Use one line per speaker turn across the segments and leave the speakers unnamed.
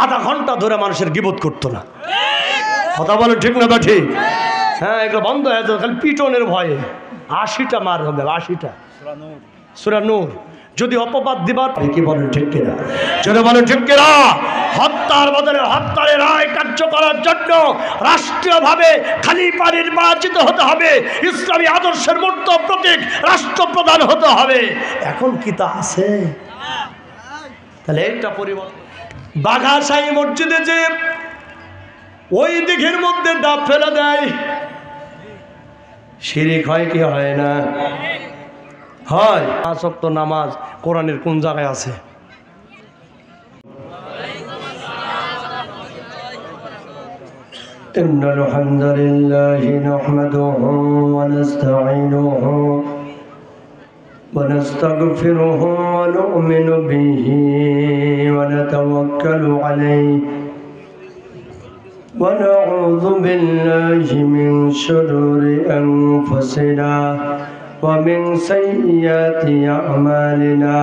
আধা ঘন্টা ধরে মানুষের গিবত করতো না। কথা বলে ঠিক না? ঠিক। হ্যাঁ, এগুলো বন্ধ হয়ে যাবে খালি পিটনের ভয়ে। 80টা মার হবে, 80টা। সূরা নূর। যদি অপবাদ দিবার কি বলেন ঠিক কিনা? যদি বলেন ঠিক কিনা? হত্যার বদলে হত্যার রায় কার্য করার জন্য রাষ্ট্রীয়ভাবে খলিফা নির্বাচিত হতে হবে, ইসলামী আদর্শের মূর্ত প্রতীক রাষ্ট্রপ্রধান হতে হবে। এখন কি তা আছে? তাহলে একটা পরিবর্তন। বাঘাশাহী মসজিদে যে ওই দিঘির মধ্যে ডাব ফেলে দেয়, শিরিক হয় কি হয় না? হয়। 5 ওয়াক্ত নামাজ কোরআনের কোন জায়গায় আছে? ইন্নাল হামদুলিল্লাহি নাহমাদুহু ওয়া নাস্তাঈনুহু ওয়া নাস্তাগফিরুহু ওয়া নু'মিনু বিহি ওয়া নাতাওয়াক্কালু আলাইহি ওয়া নাউযু বিল্লাহি মিন শুরুরি আনফুসিনা ومن سيئات أعمالنا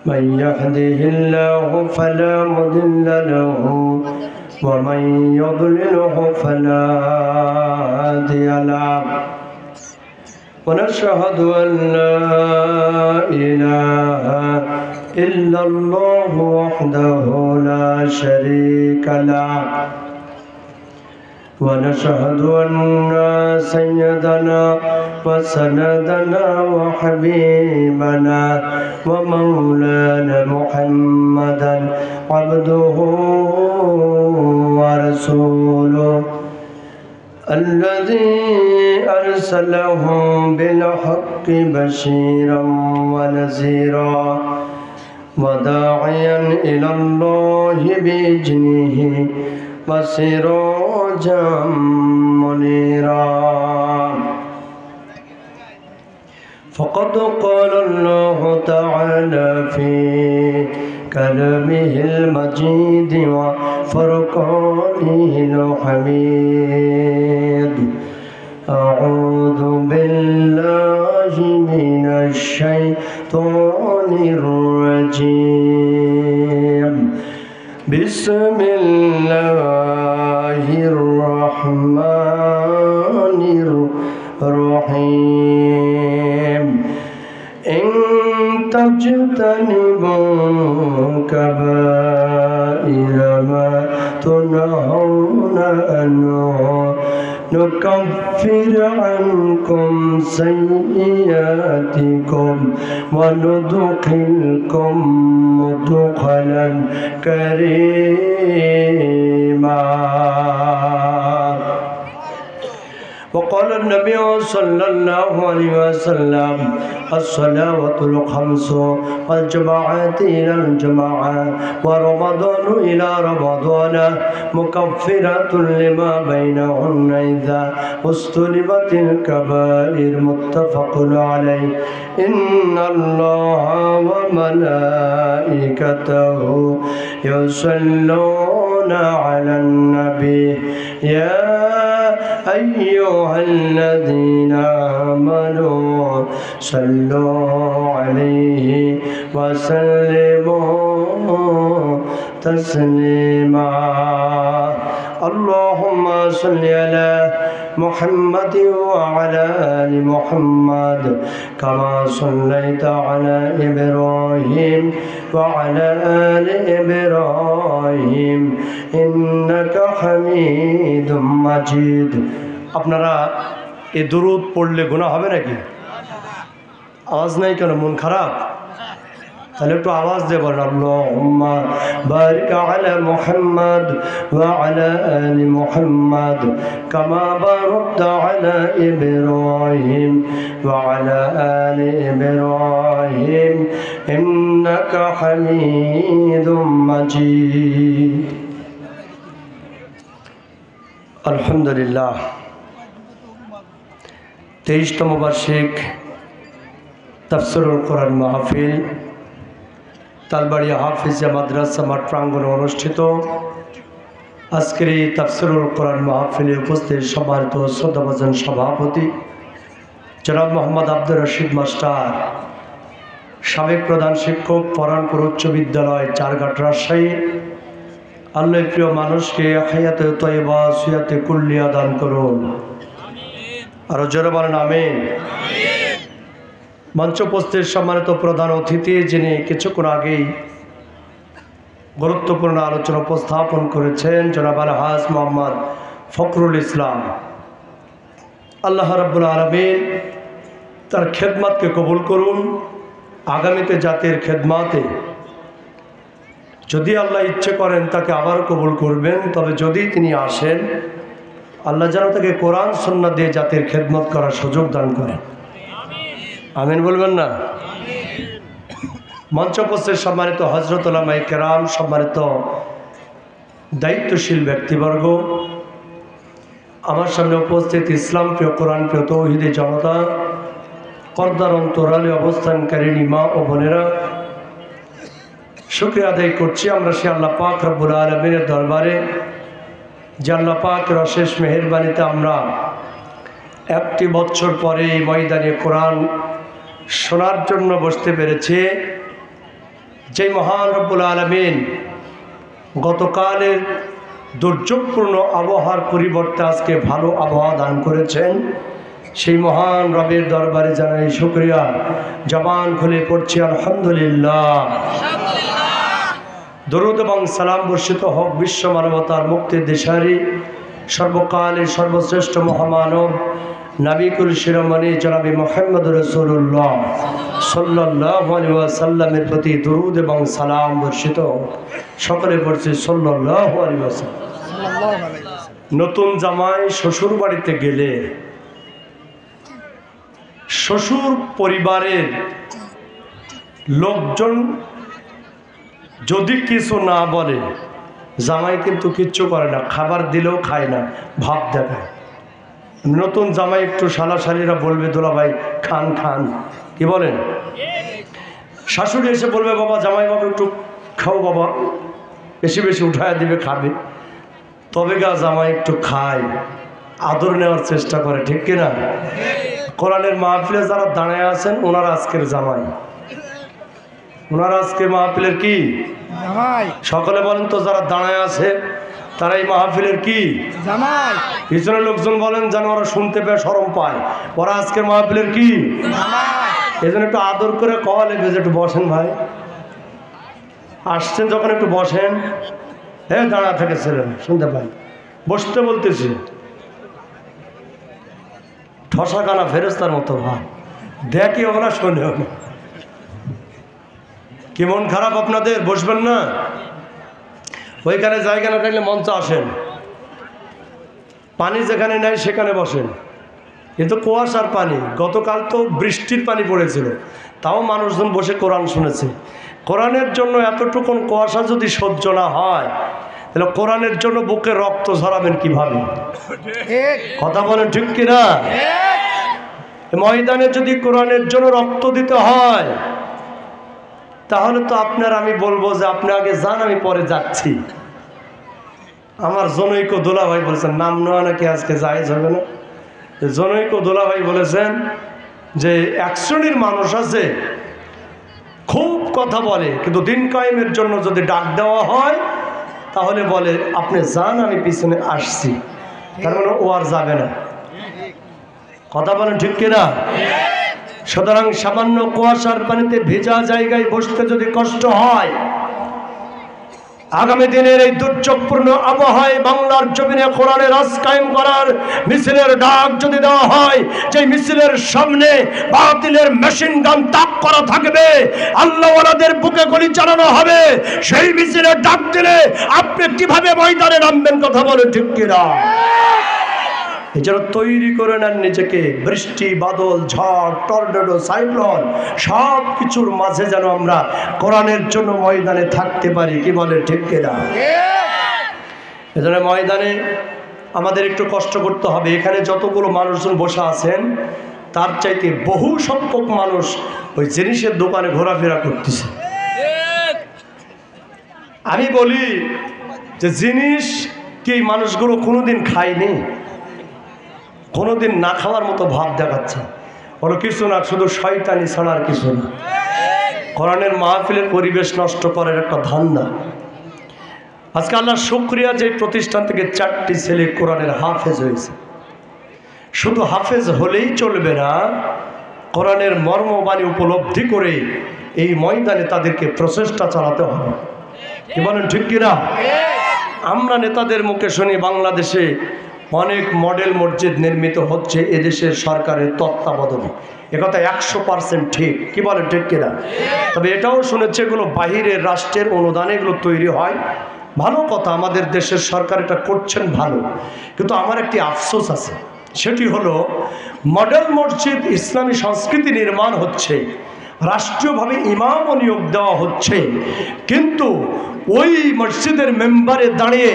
من يهده الله فلا مضل له ومن يضلله فلا هادي له ونشهد أن لا إله إلا الله وحده لا شريك له ونشهد أن سيدنا وسندنا وحبيبنا ومولانا محمدا عبده ورسوله الذي أرسله بالحق بشيرا ونذيرا وداعيا إلى الله بإذنه وسراجا منيرا فقد قال الله تعالى في كلامه المجيد وفرقانه الحميد أعوذ بالله من الشيطان الرجيم بسم الله الرحمن الرحيم إن تجتنبوا كبائر ما تنهون عنه نكفر عنكم سيئاتكم وندخلكم مدخلا كريما. وقال النبي صلى الله عليه وسلم الصلوات الخمس والجماعات إلى الجماعة ورمضان إلى رمضان مكفرات لما بينهن إذا اجتنبت الكبائر متفق عليه. إن الله وملائكته يصلون على النبي يا أيها الذين آمنوا صلوا عليه وسلموا تسليما. اللهم صل على محمد وعلى آل محمد كما صليت على إبراهيم وعلى آل إبراهيم إنك حميد مجيد. আপনারা এই দুরূদ পড়লে গুনাহ হবে নাকি? আওয়াজ নাই কেন? মন খারাপ? তাহলে একটু আওয়াজ দিয়ে বলেন আল্লাহুম্মা বারিক আলা মুহাম্মাদ ওয়া আলা আলি মুহাম্মাদ কামা বারাকতা আলা ইব্রাহিম ওয়া আলা আলি ইব্রাহিম ইন্নাকা হামিদুম মাজিদ। আলহামদুলিল্লাহ, 23তম বার্ষিক তাফসীরুল কোরআন মাহফিল তালবাড়িয়া হাফিজিয়া মাদ্রাসা মাঠ প্রাঙ্গণে অনুষ্ঠিত। আজকের এই তাফসীরুল কোরআন মাহফিলে উপস্থিত সম্মানিত শ্রদ্ধাভাজন সভাপতি জনাব মোহাম্মদ আব্দুর রশিদ মাস্টার, সাবেক প্রধান শিক্ষক, পরানপুর উচ্চ বিদ্যালয়, চারঘাট, রাজশাহী, আল্লাহ প্রিয় মানুষকে হায়াতে তয়্যিবা সিয়াতে কুল্লিয়া দান করুন। আরো জোরে বলেন আমিন। মঞ্চোপস্থিত সম্মানিত প্রধান অতিথি, যিনি কিছুক্ষণ আগেই গুরুত্বপূর্ণ আলোচনা উপস্থাপন করেছেন, জনাব আলহাজ মোহাম্মদ ফখরুল ইসলাম, আল্লাহ রাব্বুল আলামিন তার খেদমতকে কবুল করুন। আগামীতে জাতির খেদমতে যদি আল্লাহ ইচ্ছে করেন তাকে আবার কবুল করবেন। তবে যদি তিনি আসেন, আল্লাহ যেন তাকে কোরআন সুন্নাহ দিয়ে জাতির খেদমত করার সুযোগ দান করেন। আমিন বলবেন না? মঞ্চোপস্থিত সম্মানিত হযরত উলামায়ে কেরাম, সম্মানিত দায়িত্বশীল ব্যক্তিবর্গ, আমার সামনে উপস্থিত ইসলাম প্রিয়, কোরআন প্রিয় তৌহিদি জনতা, পর্দার অন্তরালে অবস্থানকারী মা ও বোনেরা, শুকরিয়া আদায় করছি আমরা সে আল্লাহ পাক রব্বুল আলামিনের দরবারে যে আল্লাহ পাকের অশেষ মেহেরবানিতে আমরা একটি বছর পরে এই ময়দানে কোরআন শোনার জন্য বসতে পেরেছি। যে মহান রব্বুল আলামিন গতকালের দুর্যোগপূর্ণ আবহাওয়ার পরিবর্তে আজকে ভালো আবহাওয়া দান করেছেন, সেই মহান রবের দরবারে জানাই শুকরিয়া। জবান খুলে পড়ছি আলহামদুলিল্লাহ। দরুদ এবং সালাম বর্ষিত হোক বিশ্ব মানবতার মুক্তির দিশারি সর্বকালের সর্বশ্রেষ্ঠ মহামানব নাবিকুল শিরোমণি জনাবি মুহাম্মদ রাসূলুল্লাহ সাল্লাল্লাহু আলাইহি ওয়াসাল্লামের প্রতি দরুদ এবং সালাম বর্ষিত হোক। সকলে পড়ছি সাল্লাল্লাহু আলাইহি ওয়াসাল্লাম। নতুন জামাই শ্বশুর বাড়িতে গেলে শ্বশুর পরিবারের লোকজন যদি কিছু না বলে, জামাই কিন্তু কিচ্ছু করে না, খাবার দিলেও খায় না, ভাব দেখায়। নতুন জামাই একটু শালাশালিরা বলবে দোলা ভাই খান খান, কি বলেন? শাশুড়ি এসে বলবে বাবা জামাই বাবা একটু খাও বাবা, বেশি বেশি উঠায় দিবে, খাবে। তবে গা জামাই একটু খায়, আদর নেওয়ার চেষ্টা করে, ঠিক কিনা? কোরআনের মাহফিলে যারা দাঁড়ায় আছেন ওনারা আজকের জামাই, ওনারা আজকে মাহফিলের কি জামাই? সকলে বলেন তো, যারা দাঁড়ায় আছে তারা এই মাহফিলের কি জামাই? পিছনের লোকজন বলেন যেন ওরা শুনতে পেয়ে শরম পায়, ওরা আজকের মাহফিলের কি জামাই? এই জন্য একটু আদর করে কওয়া লাগবে যে একটু বসেন ভাই, আসছেন যখন একটু বসেন। হ্যাঁ দাঁড়া থেকে ছিলেন, শুনতে পাই, বসতে বলতেছি। ঠসা কানা ফেরেস্তার মতো ভাব, দেখি ওরা শোনেও না। কি মন খারাপ আপনাদের? বসবেন না? ওইখানে জায়গা না থাকলে মঞ্চে আসেন, পানি যেখানে নেয় সেখানে বসেন। কিন্তু কুয়াশার পানি, গতকাল তো বৃষ্টির পানি পড়েছিল, তাও মানুষজন বসে কোরআন শুনেছে। কোরআনের জন্য এতটুকুন কুয়াশা যদি সহ্য না হয়, তাহলে কোরআনের জন্য বুকে রক্ত ঝরাবেন কিভাবে? কথা বলেন ঠিক কিনা? ময়দানে যদি কোরআনের জন্য রক্ত দিতে হয়, তাহলে তো আপনার আমি বলবো যে আপনি আগে যান, আমি পরে যাচ্ছি। আমার জনৈক দোলাভাই বলেছেন, নাম নেওয়া নাকি আজকে জায়েজ হবে না। জনৈক দোলাভাই বলেছেন যে এক শ্রেণীর মানুষ আছে খুব কথা বলে, কিন্তু দিন কায়েমের জন্য যদি ডাক দেওয়া হয় তাহলে বলে আপনি যান, আমি পিছনে আসছি। তার মানে ও আর যাবে না। কথা বলেন ঠিক কিনা? সুতরাং সামান্য কুয়াশার পানিতে ভেজা জায়গায় বসতে যদি কষ্ট হয়, আগামী দিনের এই দুর্যোগপূর্ণ আবহাওয়ায় বাংলার জমিনে কোরআনের রাজ কায়েম করার মিছিলের ডাক যদি দেওয়া হয়, যে মিছিলের সামনে বাতিলের মেশিন গান তাক করা থাকবে, আল্লাহওয়ালাদের বুকে গুলি চালানো হবে, সেই মিছিলের ডাক দিলে আপনি কিভাবে ময়দানে নামবেন? কথা বলে ঠিক কিনা? এছাড়া তৈরি করে নেন নিজেকে, বৃষ্টি বাদল ঝড় টর্নেডো সাইক্লোন সব কিছুর মাঝে যেন আমরা কোরআনের জন্য ময়দানে থাকতে পারি, কি বলে ঠিক কিনা? এজন্য ময়দানে আমাদের একটু কষ্ট করতে হবে। এখানে যতগুলো মানুষজন বসে আছেন তার চাইতে বহু সংখ্যক মানুষ ওই জিনিসের দোকানে ঘোরাফেরা করতেছে। আমি বলি যে জিনিস কি মানুষগুলো কোনোদিন খায়নি, কোনোদিন না খাওয়ার মতো ভাব দেখাচ্ছে, বলো কিছু না, শুধু শয়তানি ছাড়া আর কিছু না। কোরআনের মাহফিলের পরিবেশ নষ্ট করার একটা ধান্দা। আজকে আল্লাহর শুকরিয়া যে প্রতিষ্ঠান থেকে 4টি ছেলে কোরআনের হাফেজ হয়েছে। শুধু হাফেজ হলেই চলবে না, কোরআনের মর্মবাণী উপলব্ধি করে এই ময়দানে তাদেরকে প্রচেষ্টা চালাতে হবে। কি বলেন ঠিক কিনা? আমরা নেতাদের মুখে শুনি বাংলাদেশে অনেক মডেল মসজিদ নির্মিত হচ্ছে এদেশের সরকারের তত্ত্বাবধানে। একথা 100% ঠিক। কি বলেন ঠিক কিনা? তবে এটাও শুনেছি এগুলো বাহিরের রাষ্ট্রের অনুদানে এগুলো তৈরি হয়। ভালো কথা, আমাদের দেশের সরকার এটা করছেন ভালো, কিন্তু আমার একটি আফসোস আছে, সেটি হলো মডেল মসজিদ ইসলামী সংস্কৃতি নির্মাণ হচ্ছে, রাষ্ট্রীয়ভাবে ইমামও নিয়োগ দেওয়া হচ্ছে, কিন্তু ওই মসজিদের মেম্বারে দাঁড়িয়ে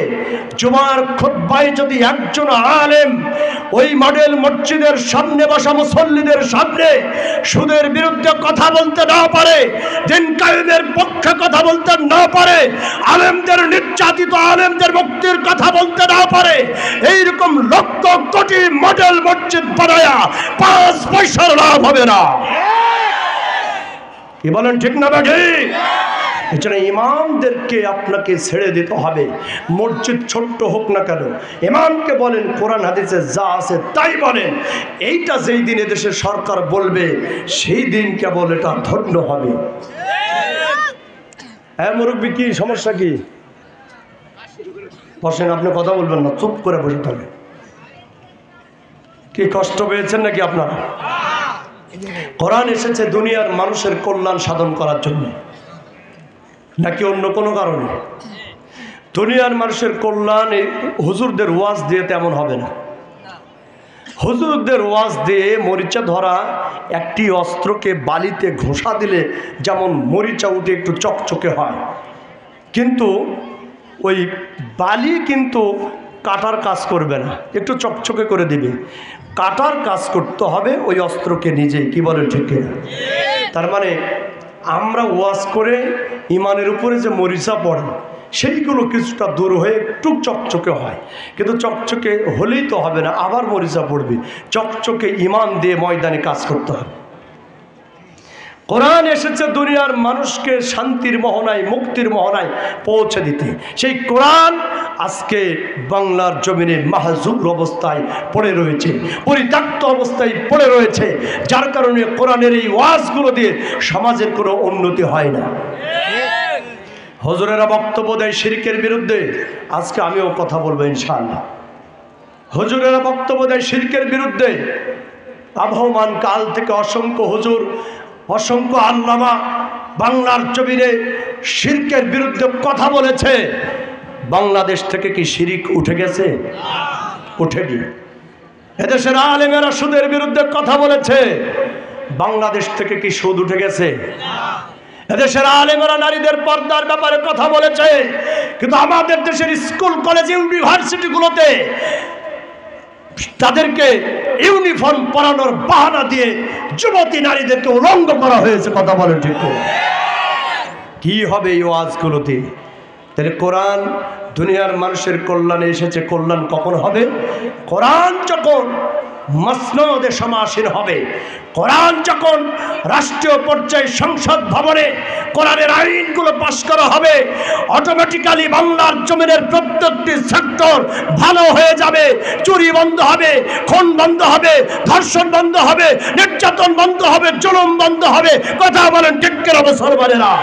জুমার খুতবায় যদি একজন আলেম ওই মডেল মসজিদের সামনে বসা মুসল্লিদের সামনে সুদের বিরুদ্ধে কথা বলতে না পারে, দিন কায়েমের পক্ষে কথা বলতে না পারে, আলেমদের নির্যাতিত আলেমদের মুক্তির কথা বলতে না পারে, এইরকম লক্ষ কোটি মডেল মসজিদ বানায়া 5 পয়সার লাভ হবে না। কি বলেন ঠিক না ঠিক? এছাড়া ইমামদেরকে আপনাকে ছেড়ে দিতে হবে, মসজিদ ছোট্ট হোক না কেন। ইমামকে বলেন কোরআন হাদিসে যা আছে তাই বলেন। এইটা যেই দিন এদেশের সরকার বলবে সেই দিন কেবল এটা ধন্য হবে। হ্যাঁ মুরব্বী, কি সমস্যা? কি বসেন, আপনি কথা বলবেন না, চুপ করে বসে থাকবেন। কি কষ্ট পেয়েছেন নাকি আপনারা? কোরআন এসেছে দুনিয়ার মানুষের কল্যাণ সাধন করার জন্য, নাকি অন্য কোনো কারণে? দুনিয়ার মানুষের কল্যাণ হুজুরদের ওয়াজ দিয়ে তেমন হবে না। হুজুরদের ওয়াজ দিয়ে মরিচা ধরা একটি অস্ত্রকে বালিতে ঘষা দিলে যেমন মরিচা উঠে একটু চকচকে হয়, কিন্তু ওই বালি কিন্তু কাটার কাজ করবে না, একটু চকচকে করে দিবে। কাটার কাজ করতে হবে ওই অস্ত্রকে নিজেই। কি বলেন ঠিক কিনা? তার মানে আমরা ওয়াজ করে ইমানের উপরে যে মরিচা পড়ে সেইগুলো কিছুটা দূর হয়ে একটু চকচকে হয়, কিন্তু চকচকে হলেই তো হবে না, আবার মরিচা পড়বে। চকচকে ইমান দিয়ে ময়দানে কাজ করতে হবে। কোরআন এসেছে দুনিয়ার মানুষকে শান্তির মোহনায় মুক্তির মোহনায় পৌঁছে দিতে। সেই কোরআন আজকে বাংলার জমিনে মাহজুর অবস্থায় পড়ে রয়েছে, পরিত্যক্ত অবস্থায় পড়ে রয়েছে, যার কারণে কোরআনের এই ওয়াজগুলো দিয়ে সমাজের কোনো উন্নতি হয় না। হুজুরেরা বক্তব্য দেয় শিরকের বিরুদ্ধে, আজকে আমিও কথা বলবো ইনশাআল্লাহ। হুজুরেরা বক্তব্য দেয় শিরকের বিরুদ্ধে। আবহমান কাল থেকে অসংখ্য হুজুর, অসংখ্য আল্লামা বাংলার জমিনে শিরকের বিরুদ্ধে কথা বলেছে। বাংলাদেশ থেকে কি শিরিক উঠে গেছে? উঠেনি। এদেশের আলেমেরা সুদের বিরুদ্ধে কথা বলেছে। বাংলাদেশ থেকে কি সুদ উঠে গেছে? এদেশের আলেমেরা নারীদের পর্দার ব্যাপারে কথা বলেছে, কিন্তু আমাদের দেশের স্কুল কলেজ ইউনিভার্সিটিগুলোতে তাদেরকে ইউনিফর্ম পরানোর বাহানা দিয়ে যুবতী নারীদেরকে উলঙ্গ করা হয়েছে। কথা বলেন ঠিক? কি হবে এই ওয়াজগুলোতে? তাহলে কোরআন দুনিয়ার মানুষের কল্যাণে এসেছে, কল্যাণ কখন হবে? কোরআন যখন মসনদে সমাসীন হবে, কোরআন যখন রাষ্ট্রীয় পর্যায়ে সংসদ ভবনে কোরআনের আইনগুলো পাশ করা হবে, অটোমেটিক্যালি বাংলার জমিনের প্রত্যেকটি সেক্টর ভালো হয়ে যাবে। চুরি বন্ধ হবে, খুন বন্ধ হবে, ধর্ষণ বন্ধ হবে, নির্যাতন বন্ধ হবে, জুলুম বন্ধ হবে। কথা বলেন ঠিক কিনা মুসলমানেরা?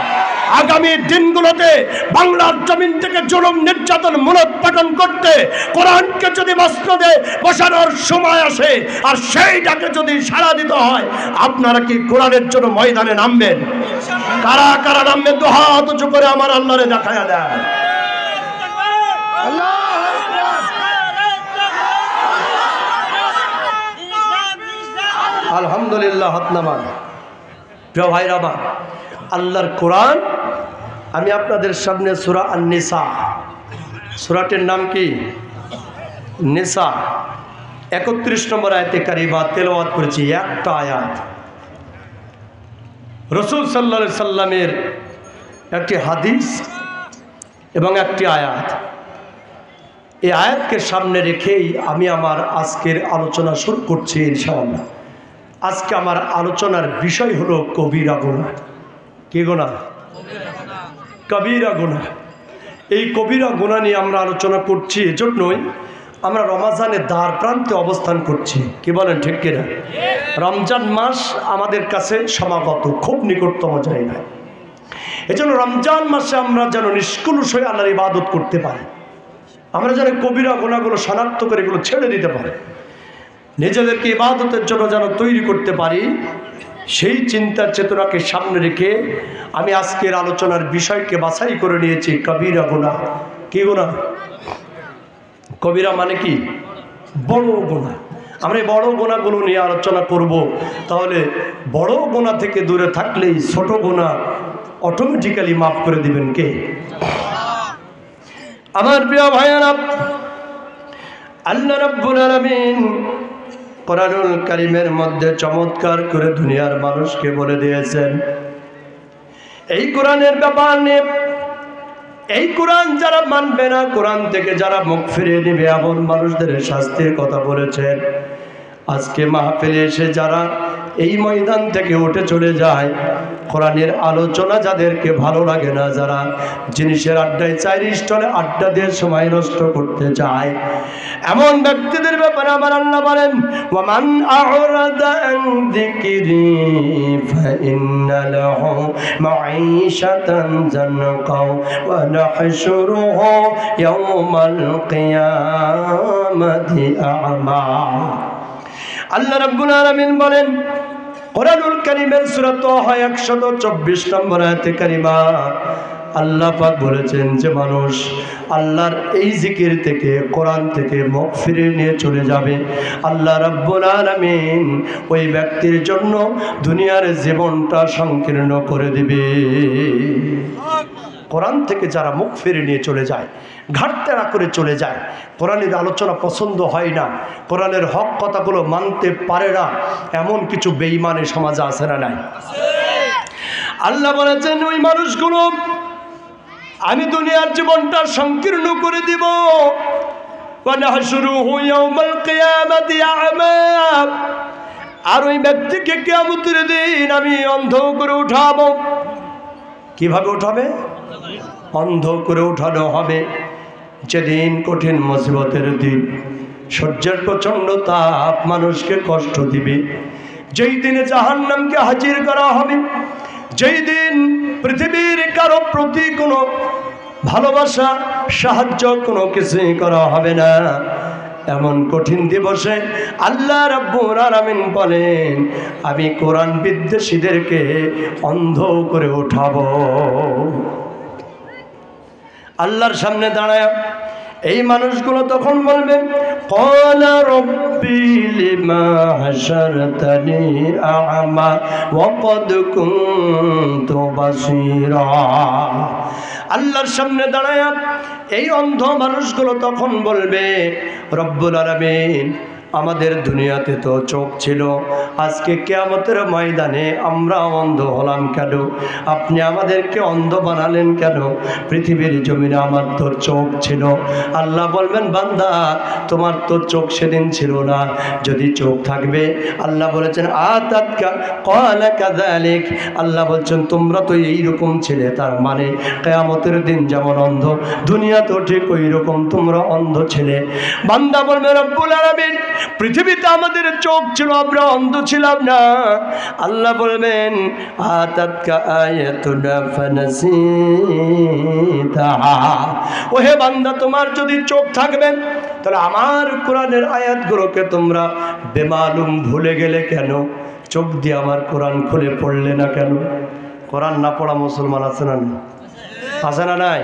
আগামী দিনগুলোতে বাংলার জমিন থেকে জুলুম নির্যাতন মূলোৎপাটন করতে কোরআনকে যদি মসনদে বসানোর সময় আসে আর সেই ডাকে যদি সাড়া দিতে হয়, আপনারা কি কোরআনের জন্য ময়দানে নামবেন? কারা কারা নামবেন? তো হাত উঁচু করে আমার আল্লাহরে দেখায়া দেয়। আলহামদুলিল্লাহ। হাত নামান। প্রিয় ভাইরা আমার, আল্লাহর কোরআন আমি আপনাদের সামনে সূরা আন-নিসা, সূরাটির নাম কি? নিসা, 31 নম্বর আয়াতে কারিমা তেলাওয়াত করেছি। একটা আয়াত, রাসূল সাল্লাল্লাহু আলাইহি সাল্লামের একটি হাদিস এবং একটি আয়াত। এই আয়াতকে সামনে রেখেই আমি আমার আজকের আলোচনা শুরু করছি ইনশাআল্লাহ। আজকে আমার আলোচনার বিষয় হলো কবিরা গুনাহ। কি গুনাহ? কবিরা গুনাহ। এই কবিরা গুনাহ নিয়ে আমরা আলোচনা করছি, এজন্যই আমরা রমজানের দ্বার প্রান্তে অবস্থান করছি। কি বলেন, ঠিক কিনা? রমজান মাস আমাদের কাছে সমাগত, খুব নিকটতম জায়গা। এজন্য রমজান মাসে আমরা যেন নিষ্কলুষ হয়ে আল্লাহর ইবাদত করতে পারি, আমরা যেন কবিরা গুনাহগুলো শনাক্ত করে এগুলো ছেড়ে দিতে পারি, নিজেদেরকে ইবাদতের জন্য যেন তৈরি করতে পারি, সেই চিন্তার চেতনাকে সামনে রেখে আমি আজকের আলোচনার বিষয়কে বাছাই করে নিয়েছি কবিরা গুনাহ। কি গুনাহ? কবিরা মানে কি? বড় গুনাহ। আমরা এই বড় গুনাহগুলো নিয়ে আলোচনা করব। তাহলে বড় গুনাহ থেকে দূরে থাকলেই ছোট গুনাহ অটোমেটিক্যালি মাফ করে দিবেন কে? আমার প্রিয় ভাইয়েরা, আল্লাহ রাব্বুল আলামিন কোরআনুল কারীমের মধ্যে চমৎকার করে দুনিয়ার মানুষকে বলে দিয়েছেন এই কোরআনের ব্যাপার নিয়ে। এই কোরআন যারা মানবে না, কোরআন থেকে যারা মুখ ফিরিয়ে নেবে, এমন মানুষদের শাস্তির কথা বলেছেন। আজকে মাহফিলে এসে যারা এই ময়দান থেকে উঠে চলে যায়, কোরআনের আলোচনা যাদেরকে ভালো লাগে না, যারা জিনিসের আড্ডায় চায়ের স্টলে আড্ডা দিয়ে সময় নষ্ট করতে চায়, এমন ব্যক্তিদের ব্যাপারে আমার আল্লাহ বলেন, ওয়ামান আ'রাদা আন যিকরি ফাইন্না লাহু মাঈশাতান যানকা ওয়া নাহশুরুহু ইয়াওমাল কিয়ামাতি আ'মা। আল্লাহ রাব্বুল আলামিন বলেন কোরআনুল কারীমের সূরা তাহা 124 নম্বর আয়াতে কারিমা, আল্লাহ পাক বলেছেন যে মানুষ আল্লাহর এই জিকির থেকে, কোরআন থেকে মুখ ফিরিয়ে নিয়ে চলে যাবে, আল্লাহ রাব্বুল আলামিন ওই ব্যক্তির জন্য দুনিয়ার জীবনটা সংকীর্ণ করে দিবে। কোরআন থেকে যারা মুখ ফিরিয়ে নিয়ে চলে যায়, ঘাটতেরা করে চলে যায়, কোরআনের আলোচনা পছন্দ হয় না, কোরআনের হক কথাগুলো মানতে পারে না, এমন কিছু বেঈমানের সমাজে আছে না নাই? আল্লাহ বলেছেন ওই মানুষগুলো আমি দুনিয়ার জীবনটা সংকীর্ণ করে দিব। আর ওই ব্যক্তিকে কিয়ামতের দিন আমি অন্ধ করে উঠাবো। কিভাবে উঠাবে? অন্ধ করে উঠানো হবে। যেদিন কঠিন মুসিবতের দিন, সূর্যের প্রচণ্ড তাপ মানুষকে কষ্ট দিবে, যেই দিনে জাহান্নামকে হাজির করা হবে, যেই দিন পৃথিবীর কারো প্রতি কোনো ভালোবাসা, সাহায্য কোনো কিছুই করা হবে না, এমন কঠিন দিবসে আল্লাহ রাব্বুল আলামিন বলেন আমি কোরআন বিদ্বেষীদেরকে অন্ধ করে উঠাবো। আল্লাহর সামনে দাঁড়ায় এই মানুষগুলো তখন বলবে ক্বালা রাব্বি লিমা হাশারতানি আ'মা ওয়া ক্বাদ কুনতু বাসীরা। আল্লাহর সামনে দাঁড়ায় এই অন্ধ মানুষগুলো তখন বলবে রব্বুল আলামিন আমাদের দুনিয়াতে তো চোখ ছিল, আজকে কিয়ামতের ময়দানে আমরা অন্ধ হলাম কেন? আপনি আমাদেরকে অন্ধ বানালেন কেন? পৃথিবীর জমিনে আমার তো চোখ ছিল। আল্লাহ বলবেন বান্দা তোমার তো চোখ সেদিন ছিল না, যদি চোখ থাকবে, আল্লাহ বলেছেন আতাতকা ক্বালা কাযালিক, আল্লাহ বলছেন তোমরা তো এইরকম ছিলে, তার মানে কিয়ামতের দিন যেমন অন্ধ, দুনিয়া তো ঠিক ওই রকম তোমরা অন্ধ ছিলে। বান্দা বলবে রব্বুল আলামিন পৃথিবীতে আমাদের চোখ ছিল, আমরা অন্ধ ছিলাম না। আল্লাহ বলবেন আতাতকা আয়াতুনা ফানাসিতাহা, ওহে বান্দা তোমার যদি চোখ থাকবে তাহলে আমার কোরআনের আয়াতগুলোকে তোমরা বেমালুম ভুলে গেলে কেন? চোখ দিয়ে আমার কোরআন খুলে পড়লে না কেন? কোরআন না পড়া মুসলমান আছে না? আছে না নাই?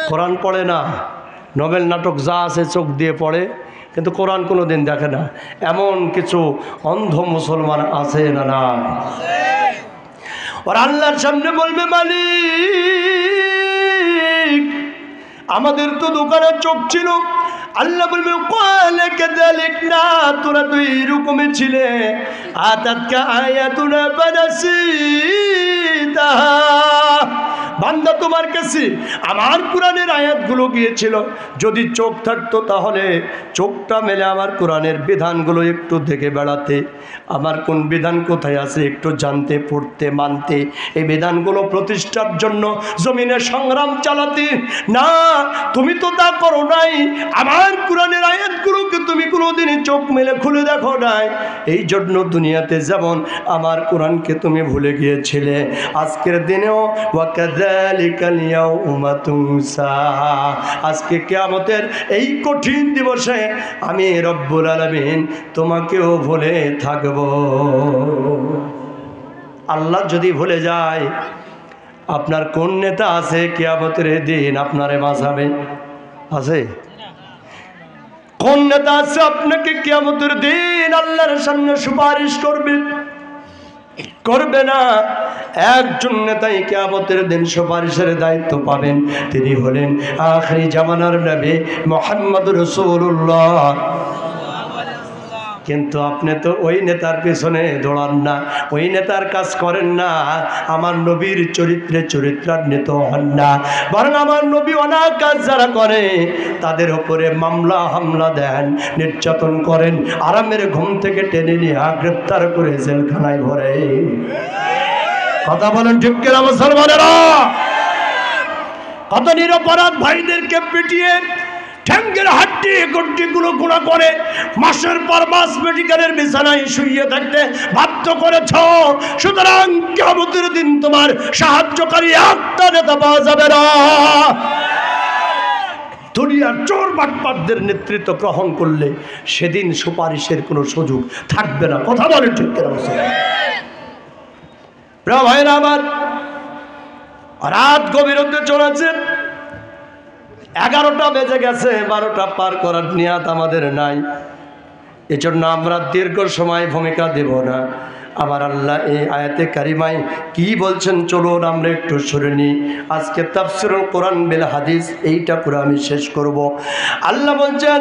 কোরআন পড়ে না, নোবেল নাটক যা আছে চোখ দিয়ে পড়ে, কিন্তু কোরআন কোনো দিন দেখে না, এমন কিছু অন্ধ মুসলমান আছে না? না। আর আল্লাহর সামনে বলবে মালিক আমাদের তো দোকানের চোখ ছিল। আল্লাহ বলবে ক্বালা কাযালিক, না তোরা তো এইরকমই ছিলে। আতাতকা আয়াতুনা ফানাসিতাহা, বান্দা তোমার কাছে আমার কোরআনের আয়াতগুলো গিয়েছিল, যদি চোখ থাকতো তাহলে চোখটা মেলে আমার কোরআনের বিধানগুলো একটু দেখে বেড়াতে, আমার কোন বিধান কোথায় আছে একটু জানতে, পড়তে, মানতে, এই বিধানগুলো প্রতিষ্ঠার জন্য জমিনে সংগ্রাম চালাতে। না, তুমি তো তা করো নাই। আমার কোরআনের আয়াতগুলোকে তুমি কোনোদিনই চোখ মেলে খুলে দেখো নাই। এই জন্য দুনিয়াতে যেমন আমার কোরআনকে তুমি ভুলে গিয়েছিলে, আজকের দিনেও ওয়াকাযালিকাল ইয়াউমা তুনসা, আজকে কিয়ামতের এই কঠিন দিবসে আমি রব্বুল আলামিন তোমাকেও ভুলে থাকব। আল্লাহ যদি ভুলে যায়, আপনার কোন নেতা আছে কিয়ামতের দিন আপনারে বাঁচাবে? আছে? কোন নেতা আছে আপনাকে কিয়ামতের দিন আল্লাহর সামনে সুপারিশ করবে? করবে না। একজন নেতাই কিয়ামতের দিন সুপারিশের দায়িত্ব পাবেন, তিনি হলেন আখিরি জামানার নবী মুহাম্মদ রাসূলুল্লাহ। কিন্তু আপনি তো ওই নেতার পেছনে দৌড়ান না, ওই নেতার কাজ করেন না, আমার নবীর চরিত্রে চরিত্রান্বিত হন না, বরং আমার নবী অনার কাজ যারা করে তাদের উপরে মামলা হামলা দেন, নির্যাতন করেন, আরামের ঘুম থেকে টেনে নিয়ে গ্রেপ্তার করে জেলখানায় ভরে। কথা বলেন ঠিক কিনা মুসলমানেরা? কত নিরপরাধ ভাইদেরকে পিটিয়ে ঠ্যাঙ্গের হাড্ডি গড্ডিগুলো গুঁড়া করে মাসের পর মাস মেডিকেলের বিছানায় শুইয়ে থাকতে বাধ্য করেছ। সুতরাং কিয়ামতের দিন তোমার সাহায্যকারী একটা নেতা পাওয়া যাবে না। দুনিয়ার চোর বাটপারদের নেতৃত্ব গ্রহণ করলে সেদিন সুপারিশের কোনো সুযোগ থাকবে না। কথা বলেন ঠিক কিনা? প্রিয় ভাইরা আমার, রাত গভীর হতে চলেছে, 11টা বেজে গেছে, 12টা পার করার নিয়াত আমাদের নাই। এজন্য আমরা দীর্ঘ সময় ভূমিকা দেব না। আমার আল্লাহ এই আয়াতে কারিমায় কি বলছেন চলুন আমরা একটু শুনে নিই। আজকে তাফসীরুল কোরআন বিল হাদিস এইটা পুরো আমি শেষ করব। আল্লাহ বলছেন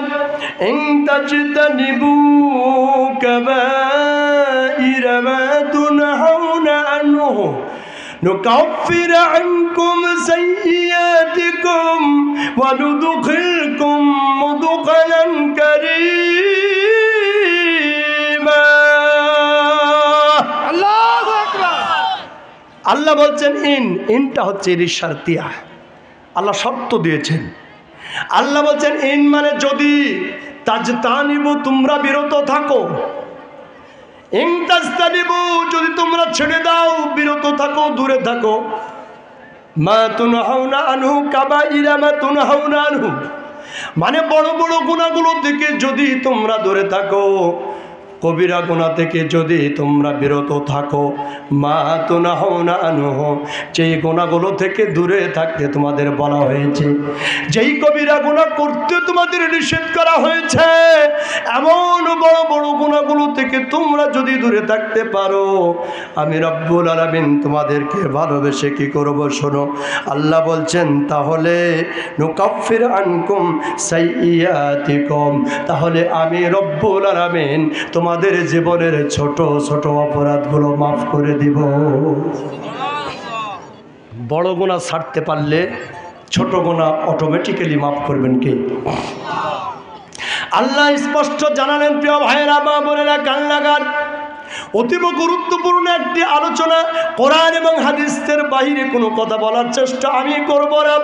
ইন তাজতানিবু কাবাইরা মা তুনহাউনা আনহু نكفر عنكم سيئاتكم وندخلكم مدخلا كريما। আল্লাহু আকবার। আল্লাহ বলছেন ইনটা হচ্ছে রিশারতিয়া, আল্লাহ শর্ত দিয়েছেন। আল্লাহ বলছেন ইন মানে যদি, তাজতানিবু তোমরা বিরত থাকো, যদি তোমরা ছেড়ে দাও, বিরত থাকো, দূরে থাকো, মা তুনহাউনা আনহু কাবাইরা মা তুনহাউনা আনহু, মানে বড় বড় গুনাহগুলো থেকে যদি তোমরা দূরে থাকো, কবিরা গুনাহ থেকে যদি তোমরা বিরত থাকো, মা তুনহাউনা আনহু, যেই গুনাহগুলো থেকে দূরে থাকতে তোমাদের বলা হয়েছে, যেই কবিরা গুনাহ করতে তোমাদের নিষেধ করা হয়েছে, এমন বড় বড় গুনাহগুলো থেকে তোমরা যদি দূরে থাকতে পারো, আমি রব্বুল আলামিন তোমাদেরকে ভালোবেসে কি করব শোনো। আল্লাহ বলছেন তাহলে নুকাফির আনকুম সাইয়্যাতিকুম, তাহলে আমি রব্বুল আলামিন তোমাদের জীবনের ছোট ছোট অপরাধগুলো মাফ করে দিব। বড় গুনাহ ছাড়তে পারলে ছোট গুনাহ অটোমেটিক্যালি মাফ করবেন কে? আল্লাহ স্পষ্ট জানালেন। প্রিয় ভাইয়েরা, মা বোনেরা, কান লাগান, অতীব গুরুত্বপূর্ণ একটি আলোচনা। কোরআন এবং হাদিসের বাইরে কোনো কথা বলার চেষ্টা আমি করব না।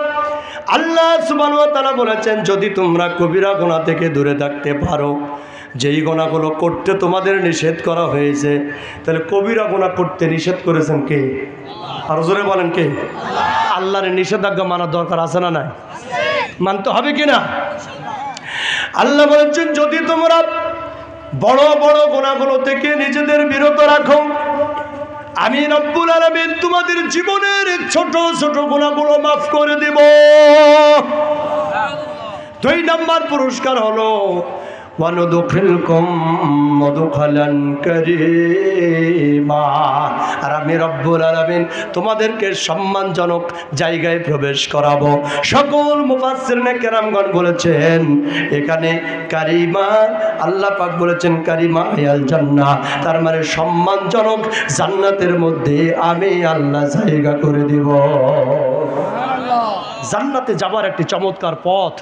আল্লাহ সুবহানাহু ওয়া তাআলা বলেছেন যদি তোমরা কবিরা গুনাহ থেকে দূরে থাকতে পারো, যেই গুনাহগুলো করতে তোমাদের নিষেধ করা হয়েছে, তাহলে কবিরা গুনাহ করতে নিষেধ করেছেন কে? আর জোরে বলেন কে? আল্লাহর নিষেধাজ্ঞা মানার দরকার আছে না নাই? মানতে হবে কিনা? আল্লাহ বলেছেন যদি তোমরা বড় বড় গুনাহগুলো থেকে নিজেদের বিরত রাখো, আমি রব্বুল আলামিন তোমাদের জীবনের ছোট ছোট গুনাহগুলো মাফ করে দেব। 2 নম্বর পুরস্কার হলো ওয়ানুদখিলকুম মুদখালান কারীমা, আর আমি রব্বুল আলামিন তোমাদেরকে সম্মানজনক জায়গায় প্রবেশ করাবো। সকল মুফাসসিরিনে কেরামগণ বলেছেন এখানে কারিমা, আল্লাহ পাক বলেছেন কারিমা আল জান্নাহ, তার মানে সম্মানজনক জান্নাতের মধ্যে আমি আল্লাহ জায়গা করে দিব। জান্নাতে যাবার একটি চমৎকার পথ।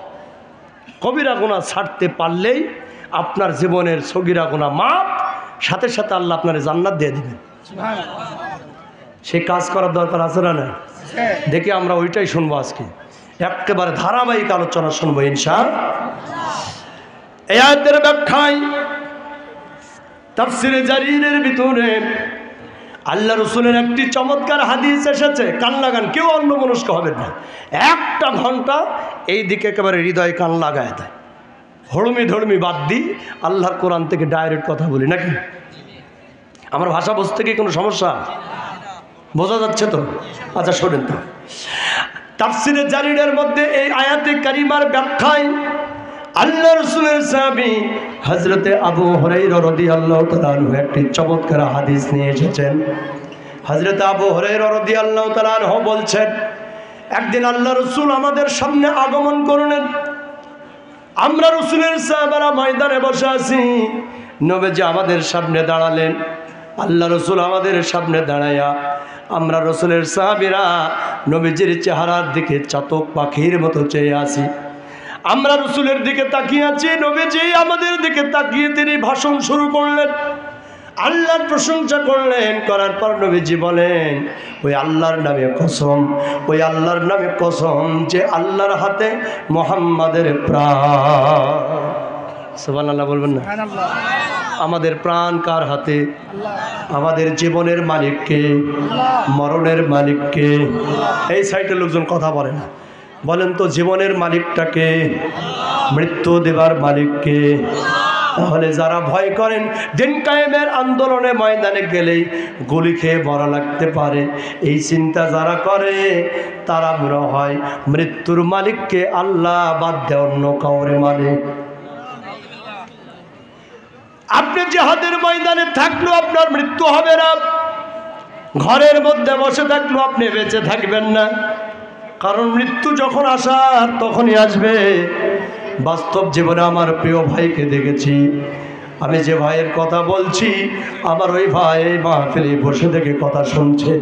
কবিরা গুনাহ ছাড়তে পারলেই আপনার জীবনের সগীরা গুনাহ মাপ, সাথে সাথে আল্লাহ আপনার জান্নাত দিয়ে দিবেন। সেই কাজ করার দরকার আছে না? না দেখি আমরা ওইটাই শুনবো আজকে, একেবারে ধারাবাহিক আলোচনা শুনবো ইনশাআল্লাহ। এই আয়াতের ব্যাখ্যায় তাফসীরে জারীরের ভিতরে আল্লাহ রসুলের একটি চমৎকার হাদিস এসেছে। কান লাগান, কেউ অন্যমনস্ক হবেন না। একটা ঘন্টা এই দিকে একেবারে হৃদয় কান লাগায় দেয়। হড়মি ধর্মী বাদ দিই, আল্লাহর কোরআন থেকে ডাইরেক্ট কথা বলি নাকি? আমার ভাষা বুঝতে কি কোনো সমস্যা বোঝা যাচ্ছে তো? আচ্ছা শোনেন তো, তাফসীরে জারীরের মধ্যে এই আয়াতে কারিমার ব্যাখ্যায় আল্লাহ রসুলের সাহাবী হযরতে আবু হুরায়রা রাদিয়াল্লাহু তাআলা আনহু একটি চমৎকার হাদিস নিয়ে এসেছেন। হযরতে আবু হুরায়রা রাদিয়াল্লাহু তাআলা আনহু বলছেন, একদিন আল্লাহ রসুল আমাদের সামনে আগমন করলেন। আমরা রসুলের সাহাবারা ময়দানে বসে আছি, নবীজি আমাদের সামনে দাঁড়ালেন। আল্লাহ রসুল আমাদের সামনে দাঁড়ায়া আমরা রসুলের সাহাবীরা নবীজির চেহারার দিকে চাতক পাখির মতো চেয়ে আছি। আমরা রসুলের দিকে তাকিয়ে আছি, নবীজি আমাদের দিকে তাকিয়ে তিনি ভাষণ শুরু করলেন, আল্লাহর প্রশংসা করলেন। করার পর নবীজি বলেন, ওই আল্লাহর নামে কসম, ওই আল্লাহর নামে কসম যে আল্লাহর হাতে মুহাম্মাদের প্রাণ। সুবহানাল্লাহ বলবেন না? আমাদের প্রাণ কার হাতে? আমাদের জীবনের মালিককে, মরণের মালিককে। এই সাইডের লোকজন কথা বলে না, বলেন তো জীবনের মালিকটাকে, মৃত্যু দেবার মালিককে। তাহলে যারা ভয় করেন দিন কায়েমের আন্দোলনে ময়দানে গেলেই গুলি খেয়ে মরা লাগতে পারে, এই চিন্তা যারা করে তারা মনে হয় মৃত্যুর মালিককে আল্লাহ বাদ দিয়ে অন্য কাউরে মানে। আপনি জিহাদের ময়দানে থাকলেও আপনার মৃত্যু হবে না, ঘরের মধ্যে বসে থাকলেও আপনি বেঁচে থাকবেন না, কারণ মৃত্যু যখন আসার তখনই আসবে। বাস্তব জীবনে আমার প্রিয় ভাইকে দেখেছি, আমি যে ভাইয়ের কথা বলছি আমার ওই ভাই এই মাহফিলে বসে থেকে কথা শুনছে।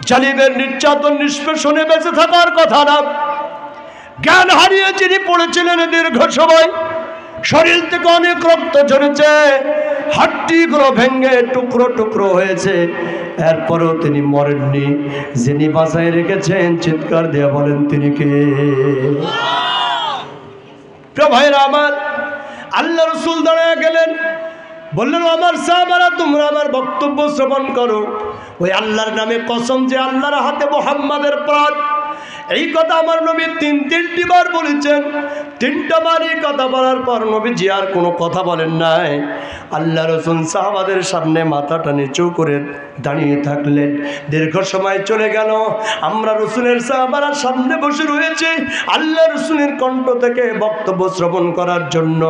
জালিমের নির্যাতন নিষ্পেষণে বেঁচে থাকার কথা না, জ্ঞান হারিয়ে যিনি পড়েছিলেন দীর্ঘ সময়, শরীর থেকে অনেক রক্ত ঝরেছে, হাড্ডিগুলো ভেঙে টুকরো টুকরো হয়েছে, এরপরেও তিনি মরেননি। যিনি বাঁচায় রেখেছেন চিৎকার দিয়ে বলেন তিনি কে? প্রিয় ভাইরা আমার, আল্লাহ রসুল দাঁড়ায় গেলেন, বললেন আমার সাহাবারা তোমরা আমার বক্তব্য শ্রবণ করো। ওই আল্লাহর নামে কসম যে আল্লাহর হাতে মুহাম্মাদের প্রাণ। এই কথা আমার নবী তিনটি বার বলেছেন। তিনটা বার এই কথা বলার পর নবীজি আর কোনো কথা বলেন নাই। আল্লাহ রসুল সাহাবাদের সামনে মাথাটা নিচু করে দাঁড়িয়ে থাকলেন। দীর্ঘ সময় চলে গেল, আমরা রসুলের সাহাবারা সামনে বসে রয়েছে আল্লাহ রসুলের কণ্ঠ থেকে বক্তব্য শ্রবণ করার জন্য।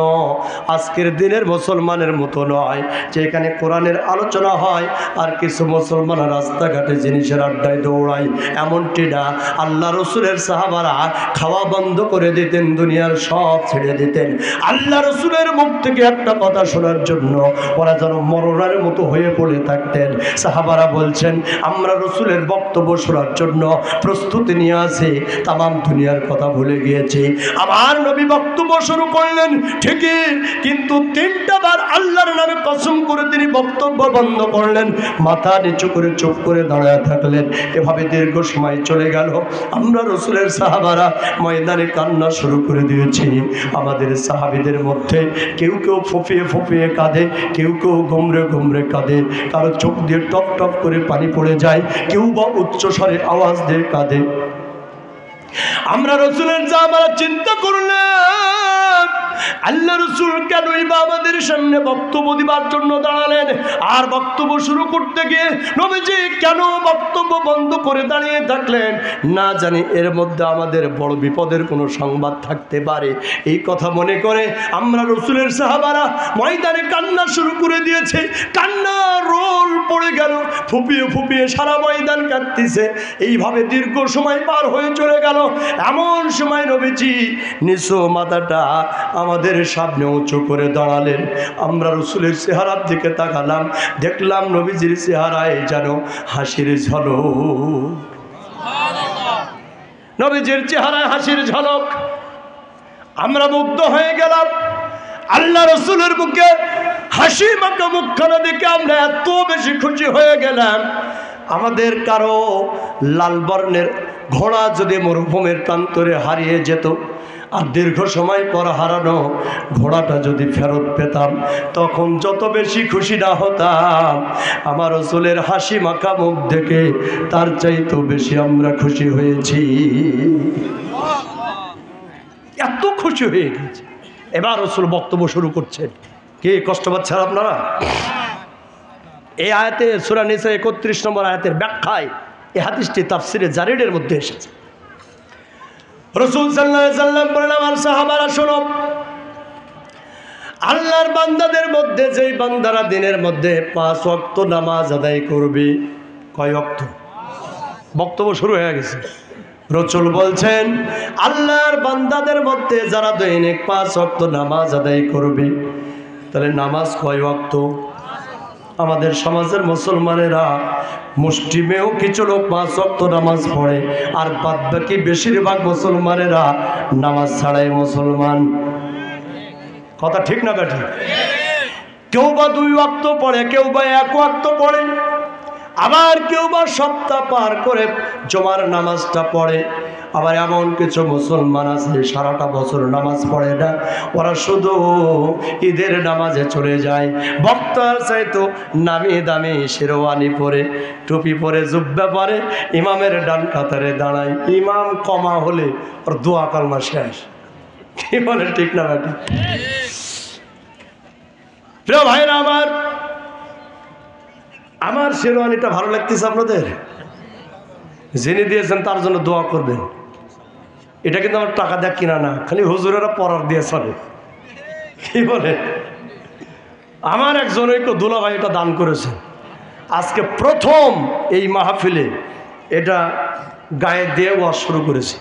আজকের দিনের মুসলমানের মতো নয় যে এখানে কোরআনের আলোচনা হয় আর কিছু মুসলমান রাস্তাঘাটে জিনিসের আড্ডায় দৌড়ায়, এমনটি না। আল্লাহ রসুলের সাহাবারা খাওয়া বন্ধ করে দিতেন, দুনিয়ার সব ছেড়ে দিতেন আল্লাহ রসুলের মুখ থেকে একটা কথা শোনার জন্য। ওরা যেন মরণের মতো হয়ে পড়ে থাকতেন। সাহাবারা বলছেন আমরা রসুলের বক্তব্য শোনার জন্য প্রস্তুতি নিয়ে আছি, তামাম দুনিয়ার কথা ভুলে গিয়েছি। আমার নবী বক্তব্য শুরু করলেন ঠিকই, কিন্তু তিনটা বার আল্লাহর নামে কসম করে তিনি বক্তব্য বন্ধ করলেন, মাথা নিচু করে চুপ করে দাঁড়ায় থাকলেন। এভাবে দীর্ঘ সময় চলে গেল। আমরা রসুলের সাহাবারা ময়দানে কান্না শুরু করে দিয়েছি। আমাদের সাহাবীদের মধ্যে কেউ কেউ ফুঁপিয়ে ফুঁপিয়ে কাঁদে, কেউ কেউ ঘুমরে ঘুমরে কাঁদে, কারো চোখ দিয়ে টপ টপ করে পানি পড়ে যায়, কেউ বা উচ্চস্বরে আওয়াজ দিয়ে কাঁদে। আমরা রসুলের সাহাবারা চিন্তা করলাম আল্লাহ রসুল কেনই বা আমাদের সামনে বক্তব্য দিবার জন্য দাঁড়ালেন, আর বক্তব্য শুরু করতে গিয়ে নবীজি কেন বক্তব্য বন্ধ করে দাঁড়িয়ে থাকলেন। না জানি এর মধ্যে আমাদের বড় বিপদের কোনো সংবাদ থাকতে পারে। এই কথা মনে করে আমরা রসুলের সাহাবারা ময়দানে কান্না শুরু করে দিয়েছে। কান্না রোল পড়ে গেল, ফুপিয়ে ফুপিয়ে সারা ময়দান কাঁদতেছে। এইভাবে দীর্ঘ সময় পার হয়ে চলে গেল। এমন সময় নবীজি নিচু মাথাটা আমাদের সামনে উঁচু করে দাঁড়ালেন। আমরা রসুলের চেহারার দিকে তাকালাম, দেখলাম নবীজির চেহারায় যেন হাসির ঝলক। নবীজির চেহারায় হাসির ঝলক, আমরা মুগ্ধ হয়ে গেলাম। আল্লাহ রসুলের মুখে হাসি মাখা মুখখানা দেখে আমরা এত বেশি খুশি হয়ে গেলাম, আমাদের কারো লাল বর্ণের ঘোড়া যদি মরুভূমির প্রান্তরে হারিয়ে যেত আর দীর্ঘ সময় পর হারানো ঘোড়াটা যদি ফেরত পেতাম, তখন যত বেশি খুশি না হতাম, আমার রসুলের হাসি মাখা মুখ দেখে তার চাইতেও বেশি আমরা খুশি হয়েছি। এত খুশি হয়ে গেছে। এবার রসুল বক্তব্য শুরু করছেন। কি কষ্ট পাচ্ছেন আপনারা? এই আয়াতে সূরা নিসা 31 নম্বর আয়াতের ব্যাখ্যায় এই হাদিসটি তাফসিরে জারিরের মধ্যে এসেছে। রাসূল সাল্লাল্লাহু আলাইহি সাল্লাম বলেন, আমার সাহাবারা শোনো, আল্লাহর বান্দাদের মধ্যে যেই বান্দারা দিনের মধ্যে 5 ওয়াক্ত নামাজ আদায় করবে। কয় ওয়াক্ত? বক্তব্য শুরু হয়ে গেছে। রাসূল বলছেন, আল্লাহর বান্দাদের মধ্যে যারা দৈনিক 5 ওয়াক্ত নামাজ আদায় করবে। তাহলে নামাজ কয় ওয়াক্ত? আমাদের সমাজের মুসলমানেরা মুসলিমেও কিছু লোক 5 ওয়াক্ত নামাজ পড়ে, আর বাদ বাকি বেশিরভাগ মুসলমানেরা নামাজ ছাড়াই মুসলমান। কথা ঠিক না ঠিক? কেউ বা 2 ওয়াক্ত পড়ে, কেউ বা 1 ওয়াক্ত পড়ে, আবার কেউ বা সপ্তাহ পার করে জুমার নামাজটা পড়ে। আবার এমন কিছু মুসলমান আছে সারাটা বছর নামাজ পড়ে না, ওরা শুধু ঈদের নামাজে চলে যায়। বক্তার চাইতো নামি দামি শেরওয়ানি পরে, টুপি পরে, জুব্বা পরে, ইমামের ডান কাতারে দাঁড়ায়। ইমাম কমা হলে ওর দোয়া কালমা শেষ। কি বলে ঠিক না ঠিক? প্রিয় ভাইরা আমার শেরওয়ানিটা ভালো লাগতেছে আপনাদের? যিনি দিয়েছেন তার জন্য দোয়া করবেন। এটা কিন্তু আমার টাকা দেখ কিনা না, খালি হুজুরেরা পরার দিয়ে চলে। কি বলে? আমার একজন দুলা ভাই এটা দান করেছে। আজকে প্রথম এই মাহফিলে এটা গায়ে দিয়ে ওয়াজ শুরু করেছে।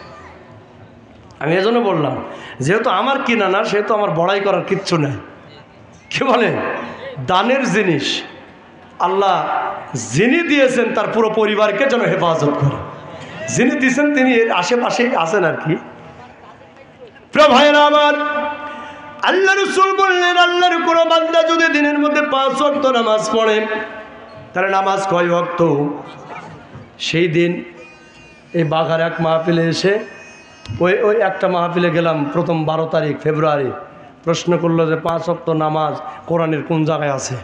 আমি এজন্য বললাম, যেহেতু আমার কিনা না, সেহেতু আমার বড়াই করার কিচ্ছু নাই। কি বলে? দানের জিনিস আল্লাহ যিনি দিয়েছেন তার পুরো পরিবারকে যেন হেফাজত করে। যিনি দিয়েছেন তিনি এর আশেপাশেই আছেন আর কি। প্রিয় ভাইরা আমার, আল্লাহ রাসূল বললেন, আল্লাহর কোন বান্দা যদি দিনের মধ্যে 5 ওয়াক্ত নামাজ পড়ে, তাহলে নামাজ কয় ওয়াক্ত? সেই দিন এই বাঘার এক মাহফিলে এসে ওই একটা মাহফিলে গেলাম প্রথম 12 তারিখ ফেব্রুয়ারি। প্রশ্ন করলো যে 5 ওয়াক্ত নামাজ কোরআনের কোন জায়গায় আছে?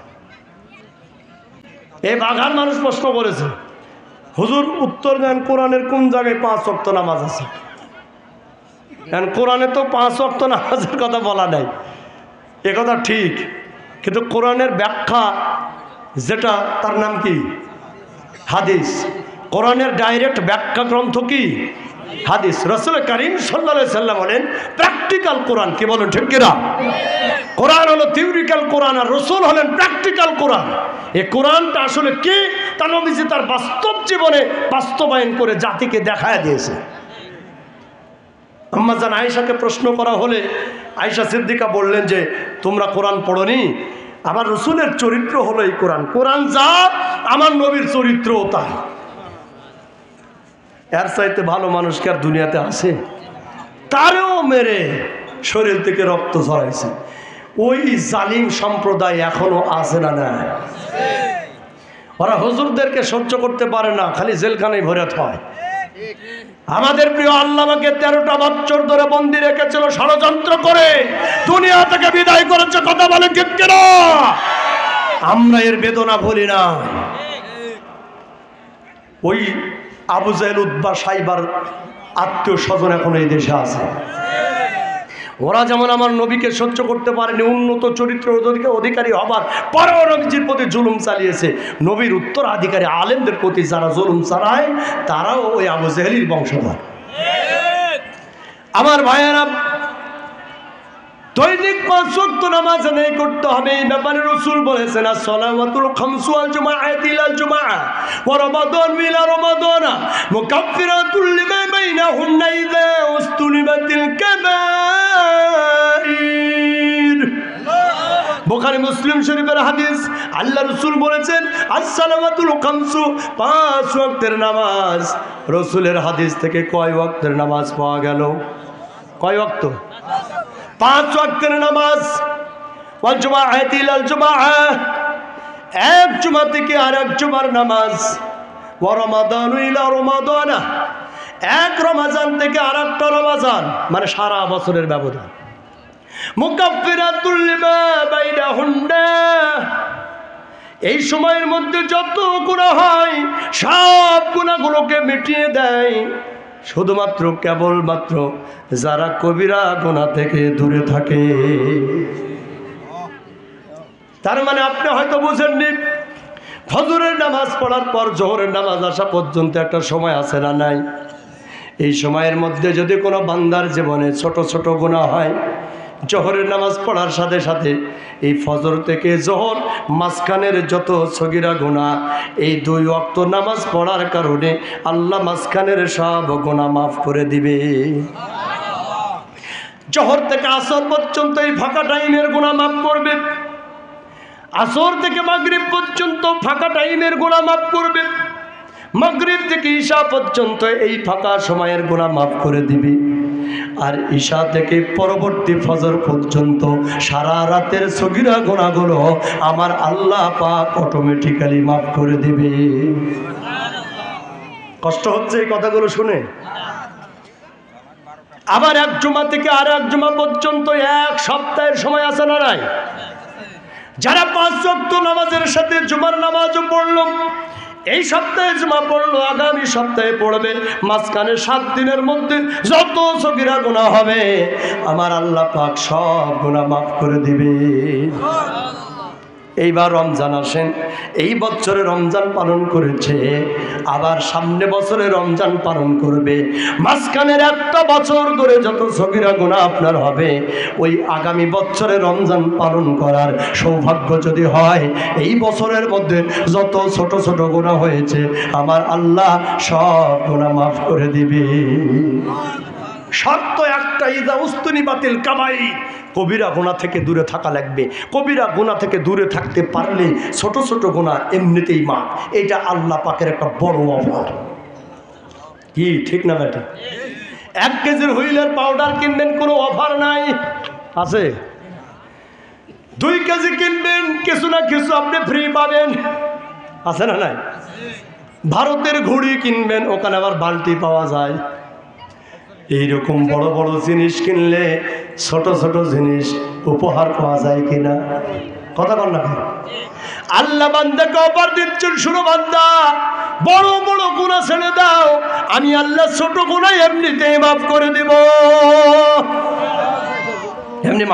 এই বাঘার মানুষ প্রশ্ন করেছে, হুজুর উত্তর দেন কোরআনের কোন জায়গায় 5 ওয়াক্ত নামাজ আছে? কারণ কোরআনে তো 5 ওয়াক্ত নামাজের কথা বলা নাই। এ কথা ঠিক, কিন্তু কোরআনের ব্যাখ্যা যেটা, তার নাম কি? হাদিস। কোরআনের ডাইরেক্ট ব্যাখ্যা গ্রন্থ কি? হাদিস। রাসূল করিম সাল্লাল্লাহু আলাইহি সাল্লাম বলেন প্র্যাকটিক্যাল কোরআন। কি বলেন ঠিক কিনা? কোরআন হলো থিওরিক্যাল কোরআন, আর রাসূল হলেন প্র্যাকটিক্যাল কোরআন। এই কোরআনটা আসলে কি, তা নবীজি তার বাস্তব জীবনে বাস্তবায়ন করে জাতিকে দেখায় দিয়েছে। আম্মা জান আয়েশাকে প্রশ্ন করা হলে আয়েশা সিদ্দিকা বললেন যে তোমরা কোরআন পড়নি? আমার রাসূলের চরিত্র হলো এই কোরআন। কোরআন যা, আমার নবীর চরিত্রও তাই। এর চাইতে ভালো মানুষ কি আর দুনিয়াতে আছে? তারেও মেরে শরীর থেকে রক্ত ঝরাইছে। ওই জালিম সম্প্রদায় এখনো আছে না? না, ওরা হুজুরদেরকে সহ্য করতে পারে না, খালি জেলখানায় ভরে হয়। আমাদের প্রিয় আল্লামাকে 13টা বছর ধরে বন্দি রেখেছিল ষড়যন্ত্র করে, দুনিয়া থেকে বিদায় করেছে। কথা বলে ঠিক কিনা? আমরা এর বেদনা ভুলি না। ওই আবু জাহেল, উতবা, সাইবার আত্মীয় স্বজন এখন এই দেশে আছে। ওরা যেমন আমার নবীকে সহ্য করতে পারেনি, উন্নত চরিত্র অধিকারী হবার পরেও নবীজির প্রতি জুলুম চালিয়েছে। নবীর উত্তরাধিকারী আলেমদের প্রতি যারা জুলুম চালায়, তারাও ওই আবু জাহেলের বংশধর। আমার ভাইয়েরা, দৈনিক 5 ওয়াক্ত নামাজ আদায় করতে হবে। এই ব্যাপারে রাসূল বলেছেন, as-salawatul khamsu wal jumu'atu ila al-jumu'ah wa ramadan ila ramadan mukaffiratun lima bainahunna idha ustunibatil kaba'ir। Bukhari মুসলিম শরীফের হাদিস, আল্লাহ রাসূল বলেছেন আসসালামাতুল খামসু, 5 ওয়াক্তের নামাজ। রাসূলের হাদিস থেকে কয় ওয়াক্তের নামাজ পাওয়া গেল? কয় ওয়াক্ত? 5 ওয়াক্তের নামাজ। ওয়াল জুমাআতি ইলাল জুমাআ, এক জুমা থেকে আরেক জুমার নামাজ। ওয়া রমাদানু ইলা রমাদানা, এক রমজান থেকে আরেকটা রমজান, মানে সারা বছরের ব্যবধান। মুকাফফিরাতুল লিমা বাইনাহুন্না, এই সময়ের মধ্যে যত গুনাহ হয় সব গুনাহগুলোকে মিটিয়ে দেয়, শুধুমাত্র কেবলমাত্র যারা কবিরা গুনাহ থেকে দূরে থাকে। তার মানে আপনি হয়তো বুঝেননি, ফজরের নামাজ পড়ার পর জোহরের নামাজ আসা পর্যন্ত একটা সময় আছে না নাই? এই সময়ের মধ্যে যদি কোনো বান্দার জীবনে ছোট ছোট গুনাহ হয়, জোহরের নামাজ পড়ার সাথে সাথে এই ফজর থেকে জোহর মাঝখানের যত সগীরা গুনাহ, এই 2 ওয়াক্ত নামাজ পড়ার কারণে আল্লাহ মাঝখানের সব গুনাহ মাফ করে দিবে। জোহর থেকে আসর পর্যন্ত এই ফাঁকা টাইমের গুনাহ মাফ করবে, আসর থেকে মাগরিব পর্যন্ত ফাঁকা টাইমের গুনাহ মাফ করবে, মাগরিব থেকে ঈশা পর্যন্ত এই ফাঁকা সময়ের গুনাহ মাফ করে দিবে। আর ঈশা থেকে পরবর্তী ফজর পর্যন্ত সারা রাতের সগীরা গুনাহগুলো আমার আল্লাহ পাক অটোমেটিক্যালি মাফ করে দিবে। কষ্ট হচ্ছে এই কথাগুলো শুনে? আবার এক জুমা থেকে আর এক জুমা পর্যন্ত এক সপ্তাহের সময় আছে না নাই? যারা 5 ওয়াক্ত নামাজের সাথে জুমার নামাজও পড়ল, এই সপ্তাহে জুমা পড়লো, আগামী সপ্তাহে পড়বে, মাঝখানে 7 দিনের মধ্যে যত সগীরা গুনাহ হবে আমার আল্লাহ পাক সব গুনাহ মাফ করে দিবে। এইবার রমজান আসেন, এই বছরে রমজান পালন করেছে, আবার সামনে বছরে রমজান পালন করবে, মাঝখানের একটা বছর ধরে যত সগীরা গুনাহ আপনার হবে, ওই আগামী বছরে রমজান পালন করার সৌভাগ্য যদি হয়, এই বছরের মধ্যে যত ছোট ছোট গুনাহ হয়েছে আমার আল্লাহ সব গুনাহ মাফ করে দিবে। শর্ত একটা, ইদা উস্তুনি বাতিল কাবাই, কবিরা গুনাহ থেকে দূরে থাকা লাগবে। কবিরা গুনাহ থেকে দূরে থাকতে পারলে ছোট ছোট গুনাহ এমনিতেই মাফ। এটা আল্লাহ পাকের একটা বড় অফার। কি ঠিক না বেটা? 1 কেজির হুইলের পাউডার কিনবেন, কোনো অফার নাই? আছে? 2 কেজি কিনবেন, কিছু না কিছু আপনি ফ্রি পাবেন, আছে না নাই? ভারতের ঘড়ি কিনবেন, ওখানে আবার বালতি পাওয়া যায়। এইরকম বড় বড় জিনিস কিনলে ছোট ছোট জিনিস উপহার পাওয়া যায় কিনা? কথা বল না। আল্লাহ বান্দাকে অফার দিচ্ছেন, শুনো বান্দা, বড় বড় গুনাহ ছেড়ে দাও, আমি আল্লাহ ছোট গুনাহ এমনিতেই মাফ করে দেব। এমনি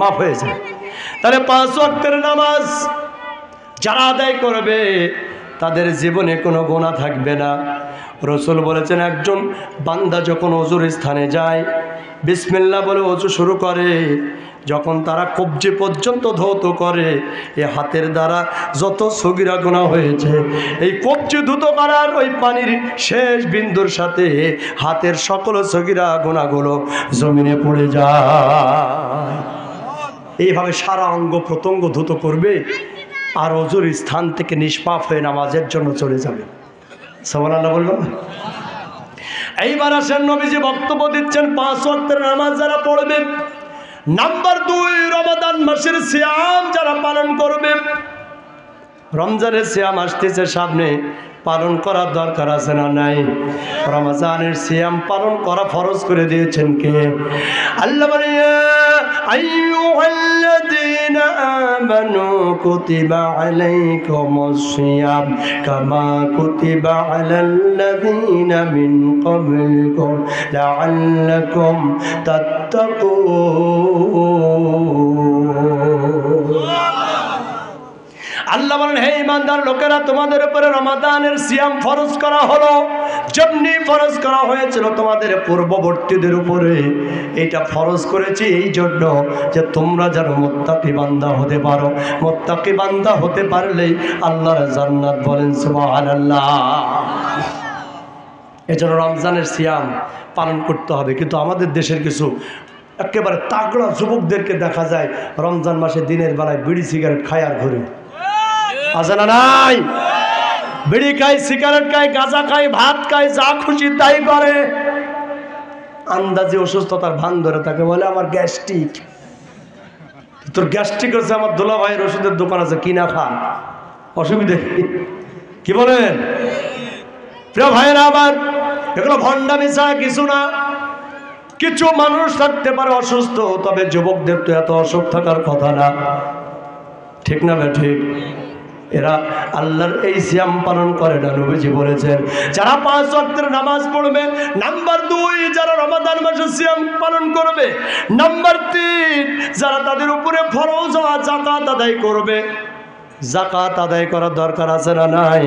মাফ হয়ে যায়। তাহলে 5 ওয়াক্তের নামাজ যারা আদায় করবে তাদের জীবনে কোনো গুনাহ থাকবে না। রাসূল বলেছেন, একজন বান্দা যখন ওযুর স্থানে যায়, বিসমিল্লাহ বলে ওযু শুরু করে, যখন তারা কবজি পর্যন্ত ধৌত করে, এই হাতের দ্বারা যত সগীরা গুনাহ হয়েছে, এই কবজি ধুত করার ওই পানির শেষ বিন্দুর সাথে হাতের সকল সগীরা গুনাহগুলো জমিনে পড়ে যায়। এইভাবে সারা অঙ্গ প্রত্যঙ্গ ধুত করবে আর ওযুর স্থান থেকে নিষ্পাপ হয়ে নামাজের জন্য চলে যাবে। সুবহানাল্লাহ বলবেন। এইবার আসেন, নবীজি বক্তব্য দিচ্ছেন 5 ওয়াক্তের নামাজ যারা পড়বে। নাম্বার 2, রমাদান মাসের সিয়াম যারা পালন করবে। রমজানের সিয়াম আসতেছে সামনে, পালন করার দরকার আছে না নাই? রমজানের সিয়াম পালন করা ফরজ করে দিয়েছেন কে? আল্লাহ বলে, আইয়ুহাল্লাযীনা আমানু কুতিবা আলাইকুমুস সিয়াম কামা কুতিবা আলাল্লাযীনা মিন ক্বাবলিকুম লাআল্লাকুম তাত্তাকুন। আল্লাহ বলেন, হে ইমানদার লোকেরা, তোমাদের উপরে রমাদানের সিয়াম ফরজ করা হলো, যেমনি ফরজ করা হয়েছিল তোমাদের পূর্ববর্তীদের উপরে। এটা ফরজ করেছি এই জন্য যে তোমরা যেন মুত্তাকি বান্দা হতে পারো। মুত্তাকি বান্দা হতে পারলেই আল্লাহর জান্নাত। বলেন সুবহানাল্লাহ। এজন্য রমজানের সিয়াম পালন করতে হবে। কিন্তু আমাদের দেশের কিছু একেবারে তাগড়া যুবকদেরকে দেখা যায় রমজান মাসে দিনের বেলায় বিড়ি সিগারেট খায় আর ঘুরে। আছে না নাই? বিড়ি খায়, সিগারেট খায়, গাঁজা খায়, ভাত খায়, যা খুশি তাই করে। আন্দাজে অসুস্থতার ভান ধরে তাকে বলে আমার গ্যাস্ট্রিক। তোর গ্যাস্ট্রিক হচ্ছে, আমার দোলা ভাইয়ের ওষুধের দোকান আছে, কিনা খা, অসুবিধে কি বলেন? প্রিয় ভাইয়েরা আমার, এগুলো ভণ্ডামি ছাড়া কিছু না। কিছু মানুষ থাকতে পারে অসুস্থ, তবে যুবকদের তো এত অসুখ থাকার কথা না, ঠিক না ভাই? ঠিক। এরা আল্লাহর এই সিয়াম পালন করে না। নবীজি বলেছেন যারা 5 ওয়াক্তের নামাজ পড়বে, নাম্বার 2 যারা রমাদান মাসে সিয়াম পালন করবে, নাম্বার 3 যারা তাদের উপরে ফরজ হওয়া যাকাত আদায় করবে। যাকাত আদায় করার দরকার আছে না নাই?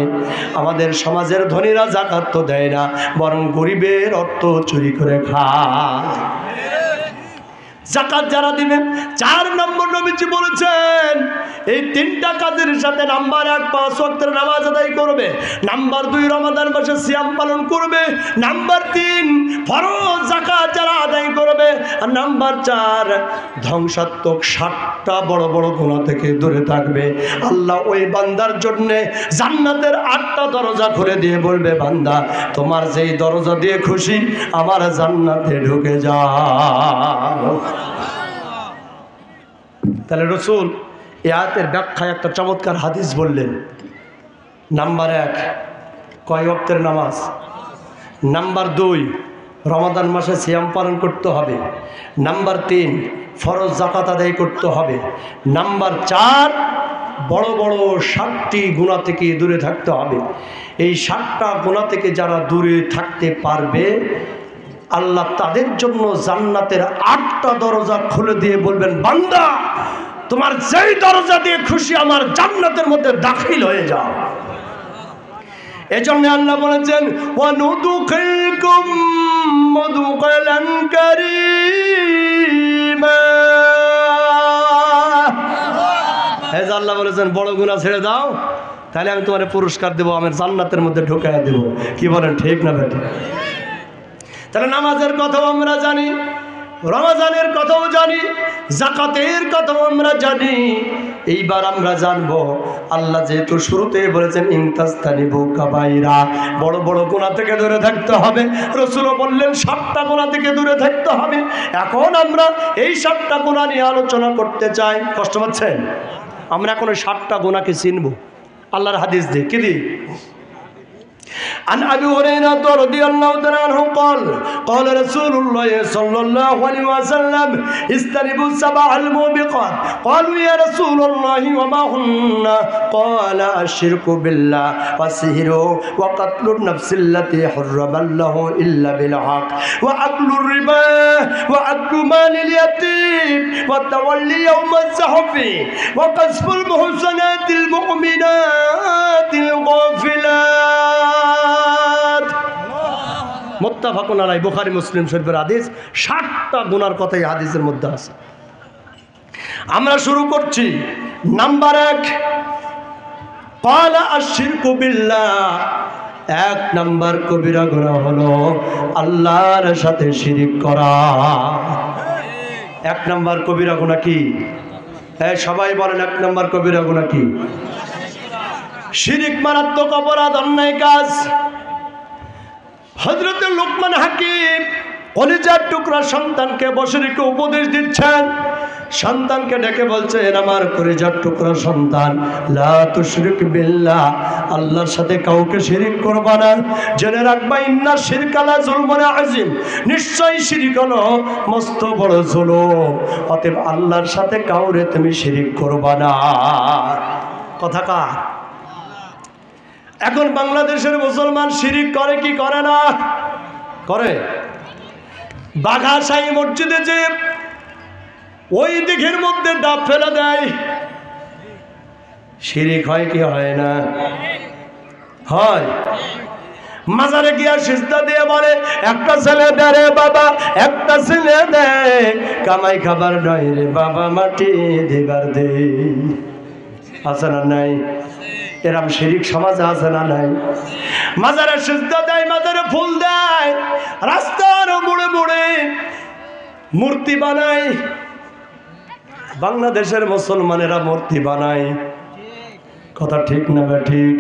আমাদের সমাজের ধনীরা যাকাত তো দেয় না, বরং গরিবের অর্থ চুরি করে খায়। যাকাত যারা দিবেন, 4 নম্বর নবীজি বলেছেন এই 3টা কাজের সাথে, নাম্বার 1 5 ওয়াক্তের নামাজ আদায় করবে, নাম্বার 2 রমাদান মাসে সিয়াম পালন করবে, নাম্বার 3 ফরজ যাকাত যারা আদায় করবে, আর নাম্বার 4 ধ্বংসাত্মক 7টা বড় বড় গুনাহ থেকে দূরে থাকবে। আল্লাহ ওই বান্দার জন্য জান্নাতের 8টা দরজা খুলে দিয়ে বলবে, বান্দা তোমার যেই দরজা দিয়ে খুশি আমার জান্নাতে ঢুকে যাও। তাহলে রাসূল এই আয়াতের ব্যাখ্যায় একটা চমৎকার হাদিস বললেন। নাম্বার 1 কয় ওয়াক্তের নামাজ, নাম্বার 2 রমাদান মাসে সিয়াম পালন করতে হবে, নাম্বার 3 ফরজ যাকাত আদায় করতে হবে, নাম্বার 4 বড় বড় 7টি গুনাহ থেকে দূরে থাকতে হবে। এই 7টা গুনাহ থেকে যারা দূরে থাকতে পারবে, আল্লাহ তাদের জন্য জান্নাতের 8টা দরজা খুলে দিয়ে বলবেন, বান্দা তোমার যেই দরজা দিয়ে খুশি আমার জান্নাতের মধ্যে দাখিল হয়ে যাও। এজন্য আল্লাহ বলেছেন ওয়ানুদখিলকুম মুদখালান কারীমা। এই যে আল্লাহ বলেছেন বড় গুনাহ ছেড়ে দাও, তাহলে আমি তোমারে পুরস্কার দেব, আমার জান্নাতের মধ্যে ঢোকায় দেব। কি বলেন, ঠিক না বেটা? তাহলে নামাজের কথাও আমরা জানি, রমজানের কথাও জানি, যাকাতের কথাও আমরা জানি। এইবার আমরা জানবো, আল্লাহ যেহেতু শুরুতে বলেছেন ইনতাস্তানিবু কাবাইরা, বড় বড় গুনাহ থেকে দূরে থাকতে হবে। রাসূলও বললেন 7টা গুনাহ থেকে দূরে থাকতে হবে। এখন আমরা এই 7টা গুনাহ নিয়ে আলোচনা করতে চাই। কষ্ট পাচ্ছেন? আমরা এখন ওই 7টা গুনাহকে চিনব আল্লাহর হাদিস দিয়ে। কি দি? عن أبي هريرة رضي الله تعالى عنه قال قال رسول الله صلى الله عليه وسلم اجتنبوا 7 الموبقات قالوا يا رسول الله وما هن قال الشرك بالله والسحر وقتل النفس التي حرم الله إلا بالحق وأكل الربا وأكل مال اليتيم والتولي يوم الزحف وقذف المحصنات المؤمنات الغافلات। মুত্তাফাকুন আলাইহি, বুখারী মুসলিম শরীফের হাদিস। 7টা গুনার কথাই হাদিসের মধ্যে আছে। আমরা শুরু করছি। নাম্বার 1 ক্বালা আশ-শিরকু বিল্লাহ। 1 নাম্বার কবিরা গুনাহ হলো আল্লাহর সাথে শিরিক করা। 1 নাম্বার কবিরা গুনাহ কি? সবাই বলেন 1 নাম্বার কবিরা গুনাহ কি? শিরিক মারাত্মক অপরাধ, অন্যায় কাজ। হযরত লুকমান হাকিম কলিজার টুকরা সন্তানকে বসে রেখে উপদেশ দিচ্ছেন। সন্তানকে ডেকে বলছেন, আমার কলিজার টুকরা সন্তান, লা তুশরিক বিল্লাহ, আল্লাহর সাথে কাউকে শিরিক করবা না। জেনে রাখবা, ইন্না শিরকা লা যুলমুন আযীম, নিশ্চয়ই শিরিক হলো মস্ত বড় জুলুম। অতএব আল্লাহর সাথে কাউরে তুমি শিরিক করবা না। কথা কার? এখন বাংলাদেশের মুসলমান শিরিক করে কি করে না? করে। বাঘাশাহী মসজিদে যে ওই দিঘির মধ্যে ডাব ফেলে দেয়, শিরিক হয় কি হয় না? হয়। মাজারে গিয়া সিজদা দিয়ে বলে, একটা ছেলে দে রে বাবা, একটা ছেলে দে, কামাই খাবার নয় রে বাবা, মাটি দিবার দে। আছে না নাই? এরম শিরিক সমাজে আছে না নাই? মাজারে সিজদা দেয়, মাজারে ফুল দেয়, রাস্তার মোড়ে মোড়ে মূর্তি বানায়, বাংলাদেশের মুসলমানেরা মূর্তি বানায়। কথা ঠিক না বা ঠিক?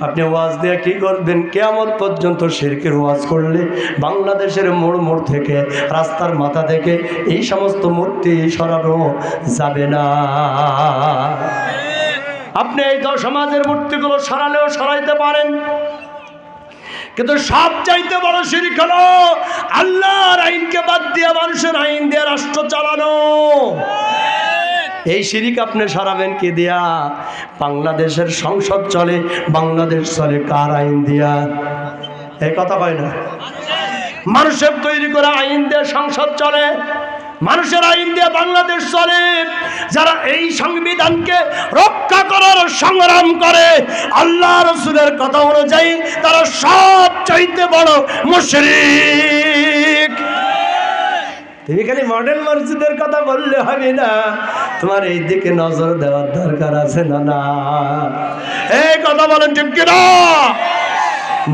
আপনি ওয়াজ দিয়ে কি করবেন? কিয়ামত পর্যন্ত শিরকের ওয়াজ করলে বাংলাদেশের মোড় মোড় থেকে, রাস্তার মাথা থেকে এই সমস্ত মূর্তি সরানো যাবে না। আপনি এই তো সমাজের মূর্তিগুলো সরালেও সরাইতে পারেন, কিন্তু সব চাইতে বড় শিরক হলো আল্লাহর আইনকে বাদ দিয়ে মানুষের আইন দিয়ে রাষ্ট্র চালানো। এই শিরক আপনি সরাবেন কি দিয়া? বাংলাদেশের সংসদ চলে, বাংলাদেশ চলে কার আইন দিয়া? এই কথা হয় না? মানুষের তৈরি করা আইন দিয়ে সংসদ চলে, মানুষের আইন দিয়ে বাংলাদেশ চলে। যারা এই সংবিধানকে রক্ষা করার সংগ্রাম করে আল্লাহ রাসূলের কথা অনুযায়ী, তারা সব চাইতে বড় মুশরিক। তুমি খালি মডেল মসজিদের কথা বললে হবে না, তোমার এই দিকে নজর দেওয়ার দরকার আছে না? না, এই কথা বলেন ঠিক কিনা?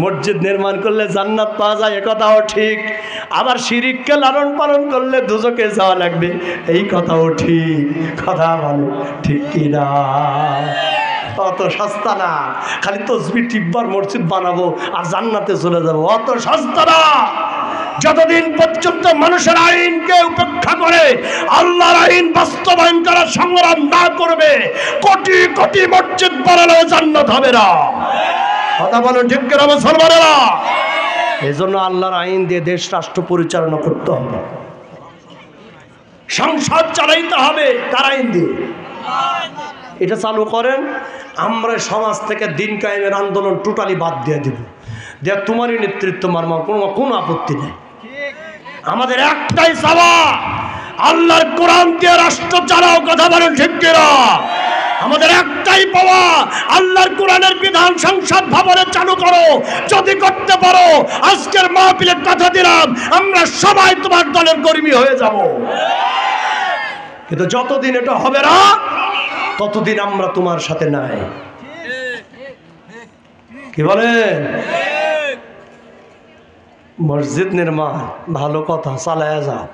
মসজিদ নির্মাণ করলে জান্নাত পাওয়া যায়, এ কথাও ঠিক। আবার শিরিককে লালন পালন করলে দুজকে যাওয়া লাগবে, এই কথাও ঠিক। কথা বলে ঠিক কিনা? অত সস্তা না খালি তসবিহ টিপবার মসজিদ বানাবো আর জান্নাতে চলে যাবো, অত সস্তা না। যতদিন পর্যন্ত মানুষের আইনকে উপেক্ষা করে আল্লাহর আইন বাস্তবায়ন করার সংগ্রাম না করবে, কোটি কোটি মসজিদ বানালেও জান্নাত হবে না। কথা বলেন ঠিক কিনা মুসলমানেরা? এই জন্য আল্লাহর আইন দিয়ে দেশ রাষ্ট্র পরিচালনা করতে হবে, সংসদ চালাইতে হবে কার আইন দিয়ে? এটা চালু করেন, আমরা সমাজ থেকে দিন কায়েমের আন্দোলন টোটালি বাদ দিয়ে দিব, দেখ তোমারই নেতৃত্ব মারমা, কোনো আপত্তি নেই। আমাদের একটাই চাওয়া, আল্লাহর কোরআন দিয়ে রাষ্ট্র চালাও। কথা বলেন ঠিক কিনা? আমাদের একটাই পাওয়া, আল্লাহর কোরআনের বিধান সংসদ ভবনে চালু করো। যদি করতে পারো, আজকের মাহফিলের কথা দিলাম, আমরা সবাই তোমার দলের কর্মী হয়ে যাব। কিন্তু যতদিন এটা হবে না, ততদিন আমরা তোমার সাথে নাই। কি বলেন? মসজিদ নির্মাণ ভালো কথা, চালায়া যাও।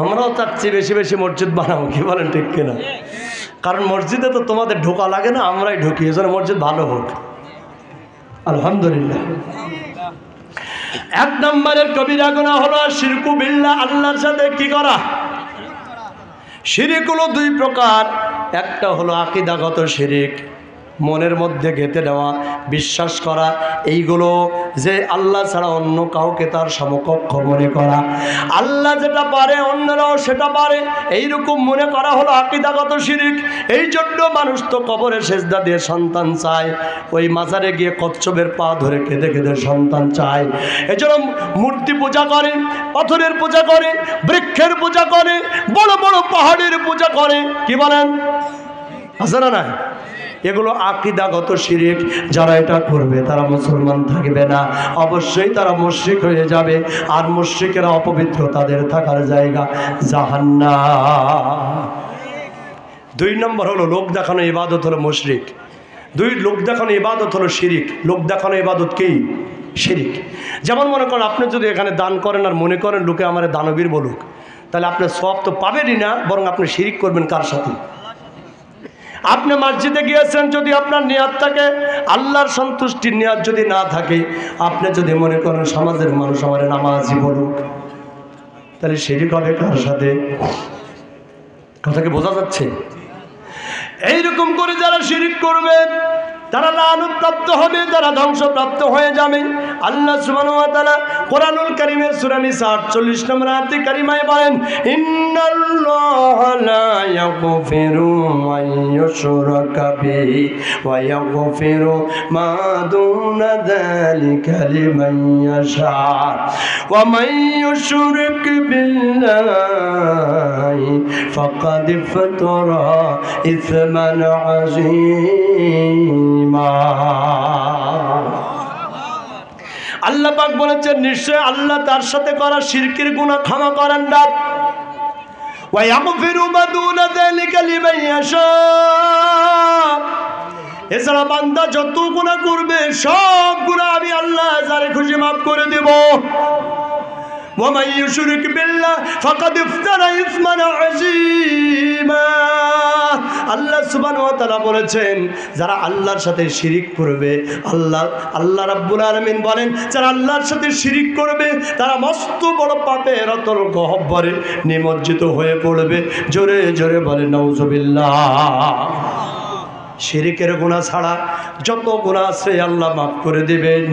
আমরাও চাচ্ছি বেশি বেশি মসজিদ বানাবো। কি বলেন ঠিক কিনা? কারণ মসজিদে তো তোমাদের ঢোকা লাগে না, আমরাই ঢুকি, এজন্য মসজিদ ভালো হোক। আলহামদুলিল্লাহ। এক নম্বরের কবিরা গুনাহ হলো শিরকু বিল্লাহ, আল্লাহর সাথে কি করা? শিরিক হলো দুই প্রকার। একটা হলো আকীদাগত শিরিক, মনের মধ্যে গেঁথে দেওয়া, বিশ্বাস করা এইগুলো যে আল্লাহ ছাড়া অন্য কাউকে তার সমকক্ষ মনে করা, আল্লাহ যেটা পারে অন্যরাও সেটা পারে, এইরকম মনে করা হলো আকীদাগত শিরিক। এই জন্য মানুষ তো কবরে সেজদা দিয়ে সন্তান চায়, ওই মাজারে গিয়ে কচ্ছপের পা ধরে কেঁদে কেঁদে সন্তান চায়। এজন্য মূর্তি পূজা করে, পাথরের পূজা করে, বৃক্ষের পূজা করে, বড় বড় পাহাড়ের পূজা করে। কি বলেন? আছে না? না, এগুলো আকীদাগত শিরিক। যারা এটা করবে তারা মুসলমান থাকবে না, অবশ্যই তারা মুশরিক হয়ে যাবে। আর মুশরিকেরা অপবিত্র, তাদের থাকার জায়গা জাহান্নাম। দুই নম্বর হলো লোক দেখানো ইবাদত হলো মুশরিক। লোক দেখানো ইবাদত হলো শিরিক। লোক দেখানো ইবাদত কি? শিরিক। যেমন মনে করেন আপনি যদি এখানে দান করেন আর মনে করেন লোকে আমার দানবীর বলুক, তাহলে আপনি সওয়াব তো পাবেনই না, বরং আপনি শিরিক করবেন কার সাথে? আপনি মসজিদে গিয়েছেন, যদি আপনার নিয়াত থাকে আল্লাহর সন্তুষ্টির নিয়াত যদি না থাকে, আপনি যদি মনে করেন সমাজের মানুষ আমার নামাজি বলুক, তাহলে শিরিক হবে কার সাথে? কথা কি বোঝা যাচ্ছে? এইরকম করে যারা শিরিক করবে তারা লানত হবে, তারা ধ্বংসপ্রাপ্ত হয়ে যাবে। আল্লাহ সুবহানাহু ওয়া তাআলা কোরআনুল কারীমের সূরা নিসা 48 নম্বর আয়াতে কারিমায় বলেন, ইন্নাল্লাহা লা ইয়াগফিরু আন ইউশরাকা বিহি ওয়া ইয়াগফিরু মা দুনা যালিকা লিমান ইয়াশা ওয়া মান ইউশরিক বিল্লাহি ফাকাদ ইফতারা ইসমান আযীমা। আল্লাহ পাক বলেছেন, নিশ্চয় আল্লাহ তার সাথে করা শিরকের গুনাহ ক্ষমা করেন না। ওয়া ইয়াগফিরু মা দুনা যালিকা লিমান ইয়াশা, এছাড়া বান্দা যত গুনাহ করবে সব গুনাহ আমি আল্লাহ যারে খুশি মাফ করে দেব। ومن يشرك بالله فقد افترى إثما عظيما আল্লাহ সুবহানাহু ওয়া তাআলা বলেছেন যারা আল্লাহর সাথে শিরিক করবে, আল্লাহ রাব্বুল আলামিন বলেন যারা আল্লাহর সাথে শিরিক করবে তারা মস্ত বড় পাপের অতল গহ্বরে নিমজ্জিত হয়ে পড়বে। জোরে জোরে বলে নাউজুবিল্লাহ। শিরিকের গুনাহ ছাড়া যত গুনাহ আছে আল্লাহ মাফ করে দিবেন।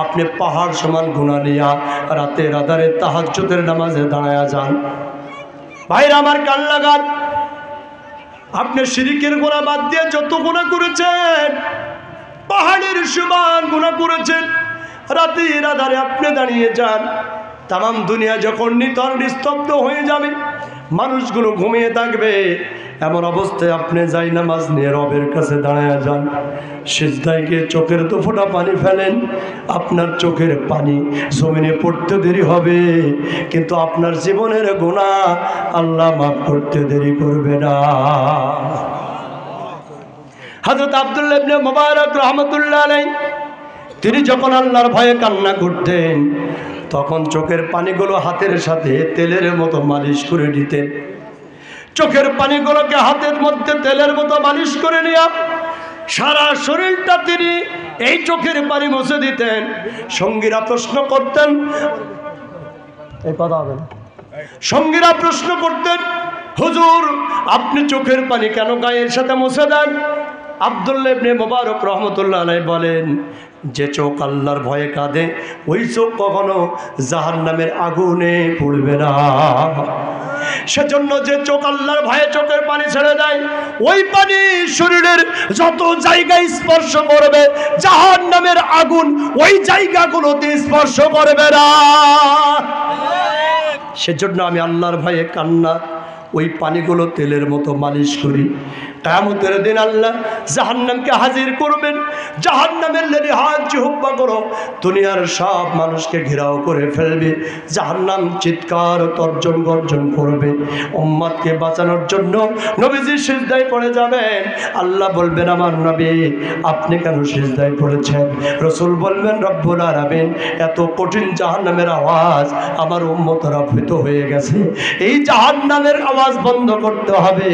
আপনি পাহাড় সমান গুনাহ নিয়া রাতের আধারে তাহাজ্জুদের নামাজে দাঁড়ায়া যান। ভাইরা আমার কান লাগান, আপনি শিরিকের গুনাহ বাদ দিয়ে যত গুনাহ করেছেন, পাহাড়ের সমান গুনাহ করেছেন, রাতের আধারে আপনি দাঁড়িয়ে যান। তাম দুনিয়া যখন নিতর নিস্তব্ধ হয়ে যাবে, মানুষগুলো ঘুমিয়ে থাকবে, এমন অবস্থায় আপনি যাই নামাজ নিয়ে রবের কাছে দাঁড়ায় যান। সিজদায় গিয়ে চোখের তো ফোঁটা পানি ফেলেন। আপনার চোখের পানি জমিনে পড়তে দেরি হবে, কিন্তু আপনার জীবনের গুনাহ আল্লাহ মাফ করতে দেরি করবে না। হযরত আব্দুল্লাহ ইবনে মুবারক রাহমাতুল্লাহ আলাইহি তিনি যখন আল্লাহর ভয়ে কান্না করতেন, তখন চোখের পানিগুলো হাতের সাথে তেলের মতো মালিশ করে দিতেন। চোখের পানিগুলোকে হাতের মধ্যে তেলের মতো মালিশ করে নিয়ে সারা শরীরটা তিনি এই চোখের পানি মুছে দিতেন। সঙ্গীরা প্রশ্ন করতেন, এই কথা হবে না, সঙ্গীরা প্রশ্ন করতেন, হুজুর আপনি চোখের পানি কেন গায়ের সাথে মুছে দেন? আব্দুল্লাহ ইবনে মুবারক রাহমাতুল্লাহ আলাইহি বলেন, যে চোখ আল্লাহর ভয়ে কাঁদে ওই চোখ কখনো জাহান্নামের আগুনে পড়বে না। সেজন্য যে চোখ আল্লাহর ভয়ে চোখের পানি ছেড়ে দেয়, ওই পানি শরীরের যত জায়গায় স্পর্শ করবে জাহান্নামের আগুন ওই জায়গাগুলোতে স্পর্শ করবে না। সেজন্য আমি আল্লাহর ভয়ে কান্না ওই পানিগুলো তেলের মতো মালিশ করি। কিয়ামতের দিন আল্লাহ জাহান্নামকে হাজির করবেন। জাহান্নামের লেলি হাত জিহ্বা করো দুনিয়ার সব মানুষকে ঘেরাও করে ফেলবে। জাহান্নাম চিৎকার তর্জন গর্জন করবে। উম্মতকে বাঁচানোর জন্য নবীজি সিজদায় পড়ে যাবেন। আল্লাহ বলবেন, আমার নবী আপনি কেন সিজদায় পড়েছেন? রাসূল বলবেন, রব্বুল আলামিন এত কঠিন জাহান্নামের আওয়াজ আমার উম্মতরা ভীত হয়ে গেছে, এই জাহান্নামের আওয়াজ বন্ধ করতে হবে,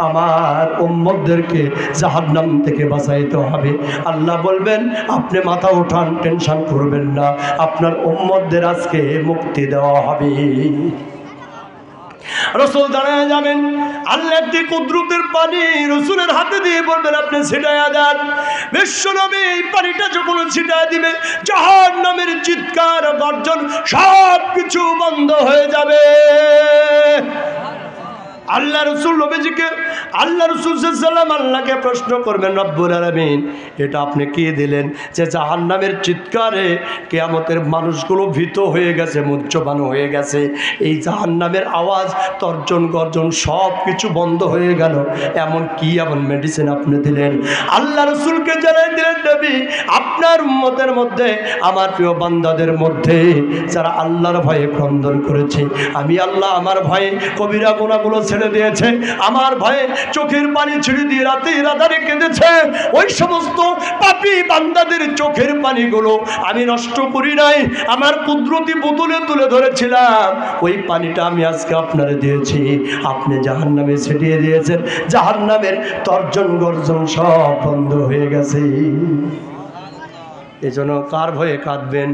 আমার উম্মতদেরকে জাহান্নাম থেকে বাঁচাইতে হবে। আল্লাহ বলবেন, আপনি মাথা উঠান, টেনশন করবেন না, আপনার উম্মতদের আজকে মুক্তি দেওয়া হবে। রাসূল দাঁড়ায় যাবেন, আল্লাহ একটি কুদরতের পানি রাসূলের হাতে দিয়ে বলবেন, আপনি ছিটায়া দেন। বিশ্বনবী এই পানিটা যখন ছিটায় দিবে জাহান্নামের চিৎকার গর্জন সব কিছু বন্ধ হয়ে যাবে। আল্লাহ রসুল নবীজিকে আল্লাহ রসুল সাল্লাম আল্লাহকে প্রশ্ন করবেন, রব্বুল আলামিন এটা আপনি কি দিলেন যে জাহান্নামের চিৎকারে কিয়ামতের মানুষগুলো ভীত হয়ে গেছে, মুহ্যমান হয়ে গেছে, এই জাহান্নামের আওয়াজ তর্জন গর্জন সব কিছু বন্ধ হয়ে গেল, এমন কি এমন মেডিসিন আপনি দিলেন? আল্লাহ রসুলকে জানাই দিলেন, নবী আপনার উম্মতের মধ্যে, আমার প্রিয় বান্দাদের মধ্যে যারা আল্লাহর ভয়ে ক্রন্দন করেছে, আমি আল্লাহ আমার ভয়ে কবিরা গুনাহগুলো ছেড়ে দিয়েছে, আমার ভয়ে চোখের পানি ছেড়ে দিয়ে রাতে রাধারে কেঁদেছে, ওই সমস্ত পাপী বান্দাদের চোখের পানিগুলো আমি নষ্ট করি নাই, আমার কুদরতি বোতলে তুলে ধরেছিলাম, ওই পানিটা আমি আজকে আপনারে দিয়েছি, আপনি জাহান্নামে ছিটিয়ে দিয়েছেন, জাহান্নামের তর্জন গর্জন সব বন্ধ হয়ে গেছে। এজন্য কার ভয়ে কাঁদবেন?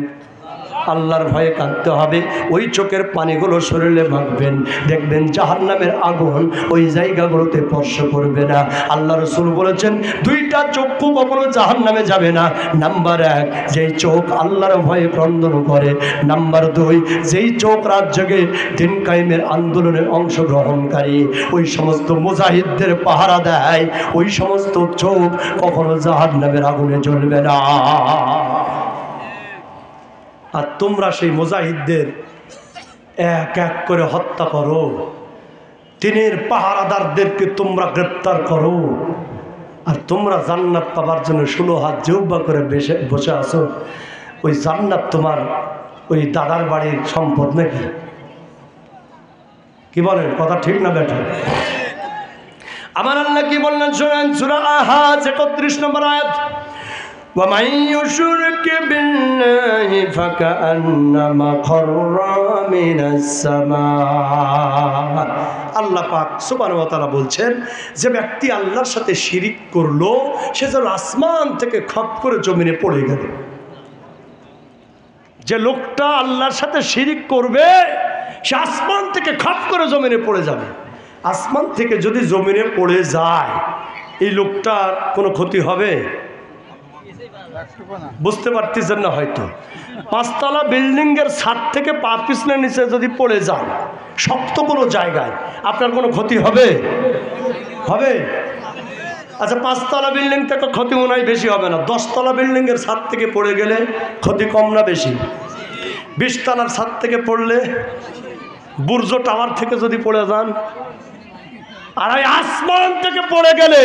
আল্লাহর ভয়ে কাঁদতে হবে। ওই চোখের পানিগুলো শরীরে মাখবেন, দেখবেন জাহান্নামের আগুন ওই জায়গাগুলোতে স্পর্শ করবে না। আল্লাহ রাসূল বলেছেন, দুইটা চক্ষু কখনো জাহান্নামে যাবে না। নাম্বার 1, যেই চোখ আল্লাহর ভয়ে ক্রন্দন করে। নাম্বার 2, যেই চোখ রাত জেগে দিন কায়েমের আন্দোলনে অংশগ্রহণকারী, ওই সমস্ত মুজাহিদদের পাহারা দেয়, ওই সমস্ত চোখ কখনো জাহান্নামের আগুনে জ্বলবে না। আর তোমরা সেই মুজাহিদদের এক এক করে হত্যা করো, দিনের পাহারাদারদেরকে তোমরা গ্রেপ্তার করো, আর তোমরা জান্নাত পাবার জন্য 16 হাত জিহ্বা করে বসে আছো। ওই জান্নাত তোমার ওই দাদার বাড়ির সম্পদ নাকি? কি বলেন, কথা ঠিক না বেঠা? আমার আল্লাহ কি বললেন শোনেন, সূরা আহাজ 31 নম্বর আয়াত, ومن يشرك بالله فكأنما خر من السماء আল্লাহ পাক সুবহানাহু ওয়া তাআলা বলছেন যে ব্যক্তি আল্লাহর সাথে শিরিক করলো সে যেন আসমান থেকে খপ করে জমিনে পড়ে গেল। যে লোকটা আল্লাহর সাথে শিরিক করবে সে আসমান থেকে খপ করে জমিনে পড়ে যাবে। আসমান থেকে যদি জমিনে পড়ে যায় এই লোকটার কোনো ক্ষতি হবে? বুঝতে পারতেছেন না হয়তো। 5 তলা বিল্ডিং এর ছাদ থেকে পা পিছলে নিচে যদি পড়ে যান শক্ত কোনো জায়গায় আপনার কোনো ক্ষতি হবে? হবে? আচ্ছা 5 তলা বিল্ডিং থেকে ক্ষতি মনে হয় বেশি হবে না, 10 তলা বিল্ডিং এর ছাদ থেকে পড়ে গেলে ক্ষতি কম না বেশি? 20 তলার ছাদ থেকে পড়লে, বুর্জ টাওয়ার থেকে যদি পড়ে যান, আর আসমান থেকে পড়ে গেলে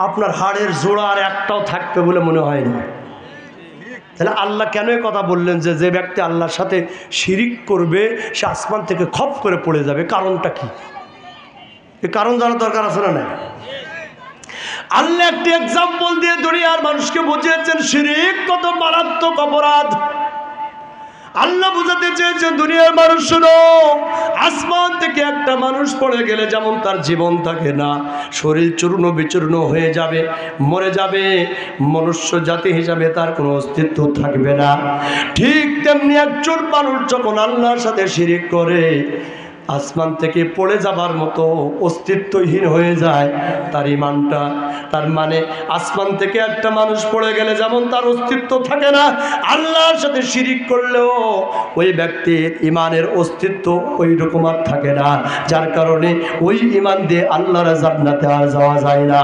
আপনার হাড়ের জোড়া আর একটাও থাকবে বলে মনে হয় না। তাহলে আল্লাহ কেন কথা বললেন যে যে ব্যক্তি আল্লাহর সাথে শিরিক করবে সে আসমান থেকে খপ করে পড়ে যাবে? কারণটা কি? এই কারণ জানার দরকার আছে না? আল্লাহ একটি এক্সাম্পল দিয়ে দুনিয়ার মানুষকে বুঝিয়েছেন শিরিক কত মারাত্মক অপরাধ। আল্লাহ বুঝাতে চেয়েছেন দুনিয়ার মানুষ শুনো, আসমান থেকে একটা মানুষ পড়ে গেলে যেমন তার জীবন থাকে না, শরীর চূর্ণ বিচূর্ণ হয়ে যাবে, মরে যাবে, মনুষ্য জাতি হিসাবে তার কোনো অস্তিত্ব থাকবে না, ঠিক তেমনি একজন মানুষ যখন আল্লাহর সাথে শিরিক করে আসমান থেকে পড়ে যাবার মতো অস্তিত্বহীন হয়ে যায় তার ইমানটা। তার মানে আসমান থেকে একটা মানুষ পড়ে গেলে যেমন তার অস্তিত্ব থাকে না, আল্লাহর সাথে শিরিক করলেও ওই ব্যক্তির ইমানের অস্তিত্ব ওই রকম আর থাকে না, যার কারণে ওই ইমান দিয়ে আল্লাহর জান্নাতে আর যাওয়া যায় না।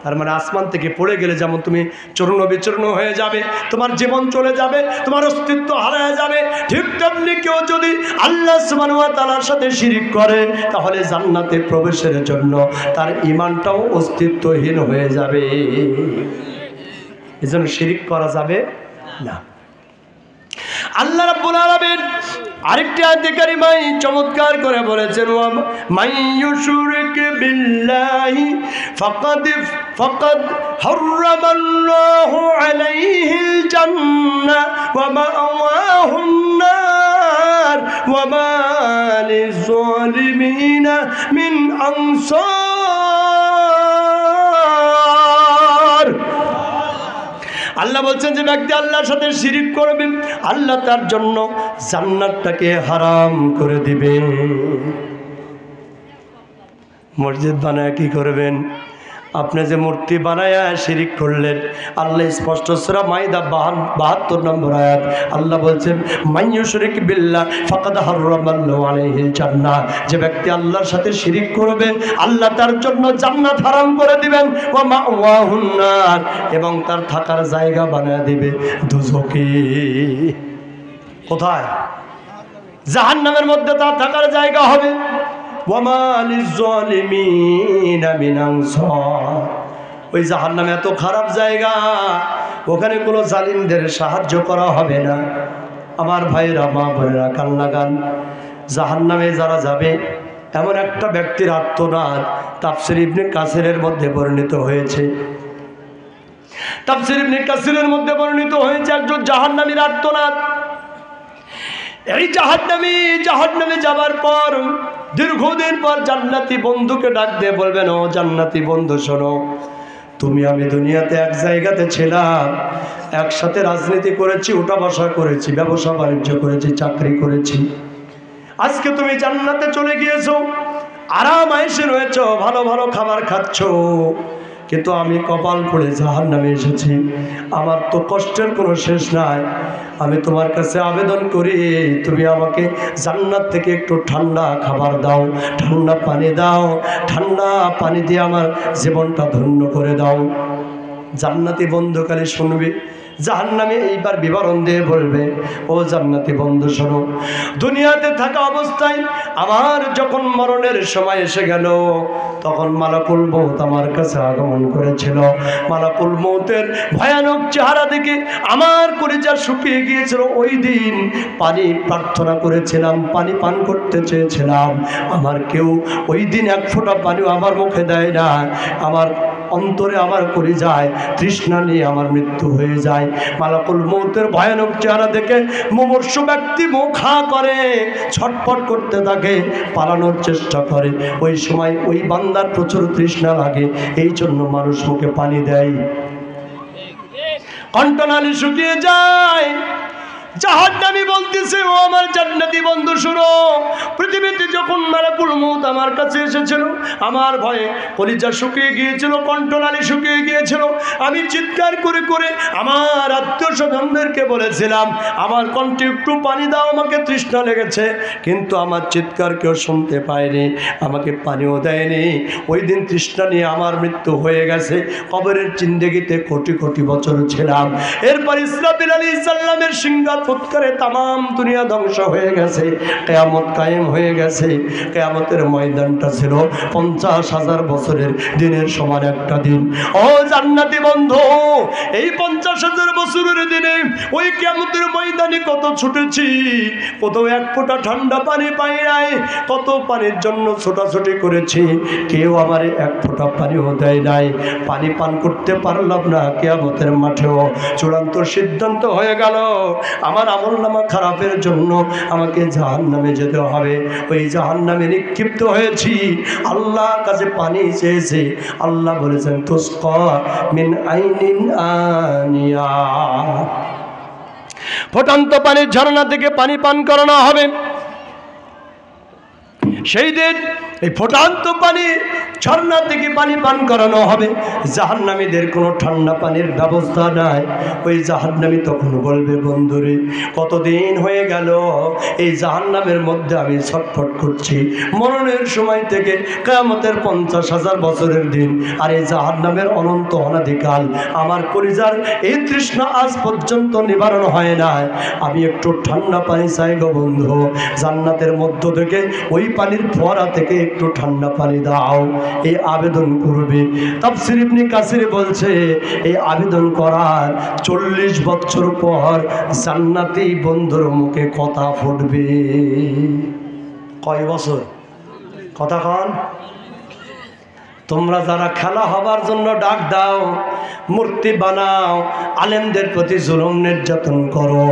তার মানে আসমান থেকে পড়ে গেলে যেমন তুমি চূর্ণ বিচূর্ণ হয়ে যাবে, তোমার জীবন চলে যাবে, তোমার অস্তিত্ব হারিয়ে যাবে, ঠিক তেমনি কেউ যদি আল্লাহ সুবহানাহু ওয়া তাআলার সাথে শিরিক করে তাহলে জান্নাতে প্রবেশের জন্য তার ঈমানটাও অস্তিত্বহীন হয়ে যাবে। এজন্য শিরিক করা যাবে না। আল্লাহ রাব্বুল আলামিন আরেকটি আয়াতে কারিমায় চমৎকার করে বলেছেন, ওয়া মাইয়ুশরিক বিল্লাহি ফাকাদ হারামাল্লাহু আলাইহিল জান্নাহ ওয়া মাওয়াহুন নার ওয়া মা লিয-যালিমিনা মিন আনসার। আল্লাহ বলছেন যে ব্যক্তি আল্লাহর সাথে শিরিক করবে আল্লাহ তার জন্য জান্নাতটাকে হারাম করে দিবে। মসজিদ বানায় কি করবেন? আপনি যে মূর্তি বানায়া শিরিক করলেন, আল্লাহ স্পষ্ট সূরা মাইদা 72 নম্বর আয়াত আল্লাহ বলছেন, মাইয়ুশরিক বিল্লাহ ফাকাদ হারামাল্লাহু আলাইহিল জান্নাহ। যে ব্যক্তি আল্লাহর সাথে শিরিক করবে আল্লাহ তার জন্য জান্নাত হারাম করে দিবেন, ওয়া মাওয়াহুন নার, এবং তার থাকার জায়গা বানায় দিবে দোজখে। কোথায়? জাহান্নামের মধ্যে তার থাকার জায়গা হবে। ওয়া মা লিয-যালিমিনা মিন আনসার। ওই জাহান্নাম এত খারাপ জায়গা, ওখানে কোনো জালিমদের সাহায্য করা হবে না। আমার ভাইরা, মা বোনেরা, কান লাগান। জাহান্নামে যারা যাবে এমন একটা ব্যক্তির আর্তনাদ তাফসীর ইবনে কাসিরের মধ্যে বর্ণিত হয়েছে। তাফসীর ইবনে কাসিরের মধ্যে বর্ণিত হয়েছে একজন জাহান্নামীর আর্তনাদ। এই জাহান্নামে যাবার পর দীর্ঘদিন পর জান্নাতি বন্ধুকে ডাক দিয়ে বলবেন, ও জান্নাতি বন্ধু শোনো, তুমি আমি দুনিয়াতে এক জায়গাতে ছিলাম, একসাথে রাজনীতি করেছি, উঠা বসা করেছি, ব্যবসা বাণিজ্য করেছি, চাকরি করেছি। আজকে তুমি জান্নাতে চলে গিয়েছো, আরাম আয়েশে রয়েছো, ভালো ভালো খাবার খাচ্ছো, কিন্তু আমি কপাল পড়ে জাহান্নামে এসেছি। আমার তো কষ্টের কোনো শেষ নাই। আমি তোমার কাছে আবেদন করি, তুমি আমাকে জান্নাত থেকে একটু ঠান্ডা খাবার দাও, ঠান্ডা পানি দাও, ঠান্ডা পানি দিয়ে আমার জীবনটা ধন্য করে দাও। জান্নাতি বন্ধু খালি শুনবে, জাহান্নামে এইবার বিবরণ দিয়ে বলবে, ও জান্নাতি বন্ধু শোনো, দুনিয়াতে থাকা অবস্থায় আমার যখন মরণের সময় এসে গেল তখন মালাকুল মউত আমার কাছে আগমন করেছিল। মালাকুল মউতের ভয়ানক চেহারা দেখে আমার কলিজা শুকিয়ে গিয়েছিল। ওই দিন পানি প্রার্থনা করেছিলাম, পানি পান করতে চেয়েছিলাম, আমার কেউ ওই দিন এক ফোঁটা পানিও আমার মুখে দেয় না। আমার অন্তরে আমার করে যায়, তৃষ্ণা নিয়ে আমার মৃত্যু হয়ে যায়। মালাকুল মৌতের ভয়ানক চেহারা দেখে মুমূর্ষু ব্যক্তি মুখ হা করে ছটফট করতে থাকে, পালানোর চেষ্টা করে। ওই সময় ওই বান্দার প্রচুর তৃষ্ণা লাগে, এই জন্য মানুষ মুখে পানি দেয়, কণ্ঠনালী শুকিয়ে যায়। জাহান্নামী বলতেছে, ও আমার জান্নাতি বন্ধু শুনো, পৃথিবীতে যখন মালাকুল মউত আমার কাছে এসেছিল, আমার ভয়ে কলিজা শুকিয়ে গিয়েছিল, কণ্ঠনালী শুকিয়ে গিয়েছিল। আমি চিৎকার করে করে আমার আত্মীয় স্বজনদেরকে বলেছিলাম, আমার কণ্ঠে একটু পানি দাও, আমাকে তৃষ্ণা লেগেছে। কিন্তু আমার চিৎকার কেউ শুনতে পায়নি, আমাকে পানিও দেয়নি। ওই দিন তৃষ্ণা নিয়ে আমার মৃত্যু হয়ে গেছে। কবরের জিন্দেগিতে কোটি কোটি বছর ছিলাম। এরপর ইসরাফিল আলাইহিস সালামের সিংহাসন ফুৎকারে তামাম দুনিয়া ধ্বংস হয়ে গেছে, কিয়ামত কায়েম হয়ে গেছে। কিয়ামতের ময়দানটা ছিল 50,000 বছরের দিনের সমান একটা দিন। ও জান্নাতি বন্ধু, এই 50,000 বছরের দিনে ওই কিয়ামতের ময়দানে কত ছুটেছি, কত এক ফোঁটা ঠান্ডা পানি পাই নাই, কত পানির জন্য ছোটাছুটি করেছি, কেউ আমার এক ফোঁটা পানিও দেয় নাই। পানি পান করতে পারলাম না। কিয়ামতের মাঠেও চূড়ান্ত সিদ্ধান্ত হয়ে গেল, আমার আমলনামা খারাপের জন্য আমাকে জাহান্নামে যেতে হবে। ওই জাহান্নামে নিক্ষিপ্ত হয়েছি। আল্লাহর কাছে পানি চেয়েছে, আল্লাহ বলেছেন তুসকা মিন আইনিন আনিয়া, ফুটন্ত পানির ঝর্ণা থেকে পানি পান করানো হবে। সেই দিন এই ফুটন্ত পানি ঝর্ণা থেকে পানি পান করানো হবে। জাহান্নামীদের কোনো ঠান্ডা পানির ব্যবস্থা নাই। ওই জাহান্নামী তখন বলবে, বন্ধুরে কতদিন হয়ে গেল এই জাহান্নামের মধ্যে আমি ছটফট করছি, মরণের সময় থেকে কিয়ামতের 50,000 বছরের দিন, আর এই জাহান্নামের অনন্ত অনাদিকাল আমার কলিজার এই তৃষ্ণা আজ পর্যন্ত নিবারণ হয় না। আমি একটু ঠান্ডা পানি চাই গো বন্ধু, জান্নাতের মধ্য থেকে ওই পানির ফোয়ারা থেকে একটু ঠান্ডা পানি দাও। এই আবেদন করবে। তাফসীর ইবনে কাসির বলছে, এই আবেদন করার 40 বছর পর জান্নাতি বন্ধুর মুখে কথা ফুটবে। কয় বছর? কথা কন। তোমরা যারা খেলা হবার জন্য ডাক দাও, মূর্তি বানাও, আলেমদের প্রতি জুলুম নির্যাতন করো,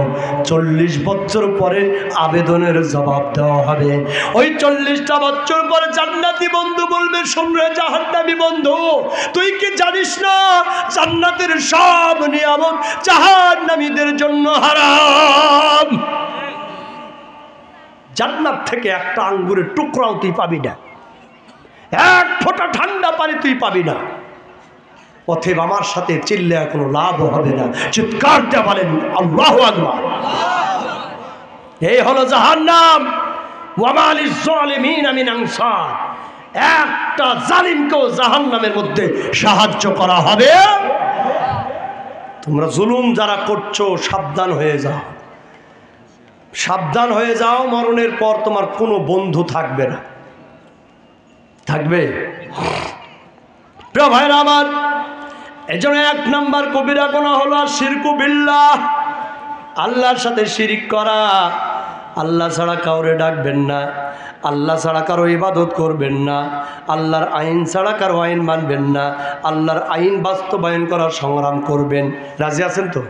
40 বছর পরে আবেদনের জবাব দেওয়া হবে। ওই 40টা বছর পরে জান্নাতি বন্ধু বলবে, শুনরে জাহান্নামী বন্ধু, তুই কি জানিস না জান্নাতের সব নিয়ামত জাহান্নামীদের জন্য হারাম। জান্নাত থেকে একটা আঙ্গুরের টুকরাও তুই পাবি না, এক ফোঁটা ঠান্ডা পানি তুই পাবি না। অতএব আমার সাথে চিল্লে কোনো লাভ হবে না। চিৎকার দিয়ে বলেন আল্লাহু আকবার। এই হলো জাহান্নাম। ওয়া মা লিয-যালিমিনা মিন আনসার। একটা জালিমকেও জাহান্নামের মধ্যে সাহায্য করা হবে। তোমরা জুলুম যারা করছো সাবধান হয়ে যাও, সাবধান হয়ে যাও। মরণের পর তোমার কোনো বন্ধু থাকবে না। থাকবে? প্রিয় ভাইরা আমার, এজন্য 1 নম্বর কবিরা গুনাহ হলো শিরকু বিল্লাহ, আল্লাহর সাথে শিরিক করা। আল্লাহ ছাড়া কাউরে ডাকবেন না, আল্লাহ ছাড়া কারো ইবাদত করবেন না, আল্লাহর আইন ছাড়া কারো আইন মানবেন না, আল্লাহর আইন বাস্তবায়ন করার সংগ্রাম করবেন। রাজি আছেন তো?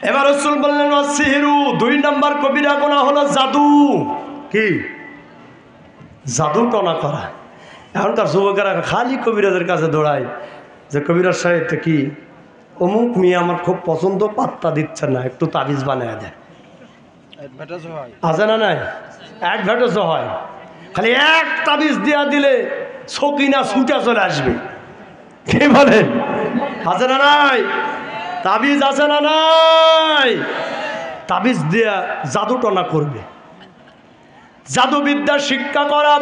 এবার রাসূল বললেন ওয়াসিহরু, 2 নম্বর কবিরা গুনাহ হলো জাদু। কি? জাদু টনা করা। এখনকার যুবকেরা খালি কবিরাজের কাছে দৌড়ায় যে কবিরাজ সাহেব তো কি অমুক মেয়ে আমার খুব পছন্দ, পাত্তা দিচ্ছে না, একটু তাবিজ বানায় দেয়। আছে না? নাই, অ্যাডভার্টাইজও হয়। খালি এক তাবিজ দেওয়া দিলে সকিনা ছুটে চলে আসবে। কি বলেন? আছে না নাই? তাবিজ আছে না নাই? তাবিজ দেয়া জাদু টনা করবে, জাদুবিদ্যা শিক্ষা করা,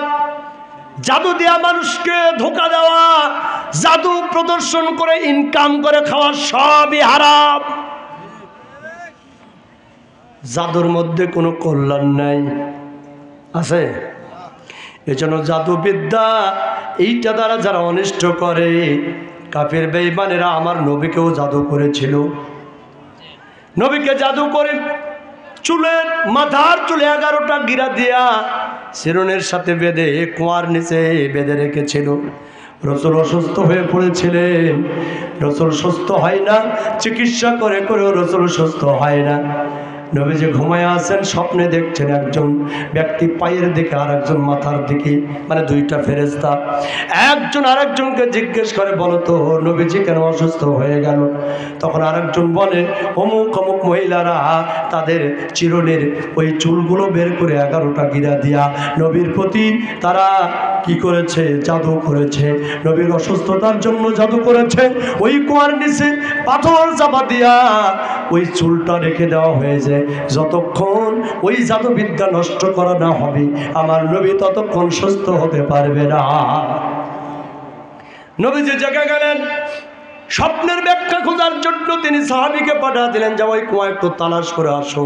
জাদু দেয়া মানুষকে ধোঁকা দেওয়া, জাদু প্রদর্শন করে ইনকাম করে খাওয়া সবই হারাম। জাদুর মধ্যে কোনো কল্যাণ নাই। আছে? এজন্য জাদুবিদ্যা এইটা দ্বারা যারা অনিষ্ট করে, কাফির বেঈমানেরা আমার নবীকেও জাদু করেছিল। নবীকে জাদু করে চুলের মাথার চুলে 11টা গিরা দিয়া শিরনের সাথে বেঁধে কুয়ার নিচে বেঁধে রেখেছিল। রসুল অসুস্থ হয়ে পড়েছিলেন, রসুল সুস্থ হয় না, চিকিৎসা করে করেও রসুল সুস্থ হয় না। নবীজি ঘুমায় আছেন, স্বপ্নে দেখছেন একজন ব্যক্তি পায়ের দিকে আর একজন মাথার দিকে, মানে দুইটা ফেরেশতা। একজন আরেকজনকে জিজ্ঞেস করে, বলো তো নবীজি কেন অসুস্থ হয়ে গেল? তখন আরেকজন বলে, অমুক অমুক মহিলারা তাদের চিরুনির ওই চুলগুলো বের করে 11টা গিরা দিয়া নবীর প্রতি তারা কি করেছে? জাদু করেছে। নবীর অসুস্থতার জন্য জাদু করেছে। ওই কুয়ার নিচে পাথর চাপা দিয়া ওই চুলটা রেখে দেওয়া হয়েছে। যতক্ষণ ওই জাদুবিদ্যা নষ্ট করা না হবে আমার নবী ততক্ষণ সুস্থ হতে পারবে না। নবীজি জেগে গেলেন। স্বপ্নের ব্যাখ্যা খোঁজার জন্য তিনি সাহাবীকে পাঠিয়ে দিলেন, যাও ওই কুয়া একটু তালাশ করে আসো।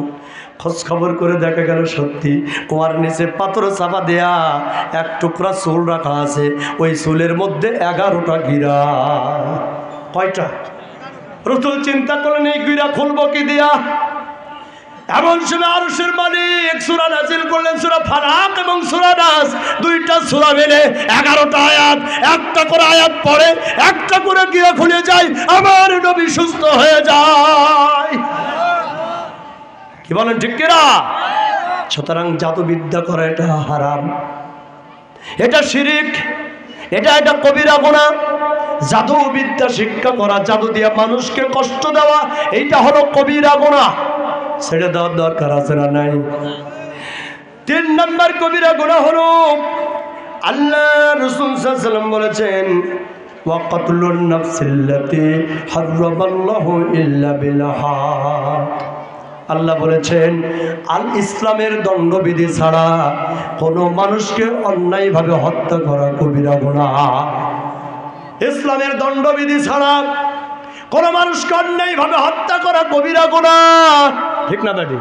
খোঁজ খবর করে দেখা গেল সত্যি কুয়ার নিচে পাথর চাপা দেয়া এক টুকরা চুল রাখা আছে। ওই চুলের মধ্যে 11টা গিরা। কয়টা? রাসূল চিন্তা করলেন, এই গিরা খুলবো কি দিয়া? এমন সময় আরশের মালিক সূরা নাযিল করলেন, সূরা ফালাক এবং সূরা নাস, দুইটা সূরা মিলে 11টা আয়াত। একটা করে আয়াত পড়ে একটা করে গিরা খুলে যায়, আমার নবী সুস্থ হয়ে যায়। কি বলেন ঠিক কিনা? সুতরাং জাদুবিদ্যা করা এটা হারাম, এটা শিরিক, এটা কবিরা গুনাহ। জাদুবিদ্যা শিক্ষা করা, জাদু দিয়ে মানুষকে কষ্ট দেওয়া, এইটা হলো কবিরা গুনাহ। ছেড়ে দেওয়ার দরকার আছে না নাই? 3 নম্বর কবিরা গুনাহ হলো আল্লাহ রাসূল সাল্লাল্লাহু আলাইহি ওয়াসাল্লাম বলেছেন, ওয়াকাতুলুন নাফসিল্লাতী হারামাল্লাহু ইল্লা বিল হক। আল্লাহ বলেছেন, আল ইসলামের দণ্ডবিধি ছাড়া কোনো মানুষকে অন্যায়ভাবে হত্যা করা কবিরা গুনাহ। ইসলামের দণ্ডবিধি ছাড়া কোন মানুষকে অন্যায়ভাবে হত্যা করা কবিরা গুনাহ। ঠিক না বেটি?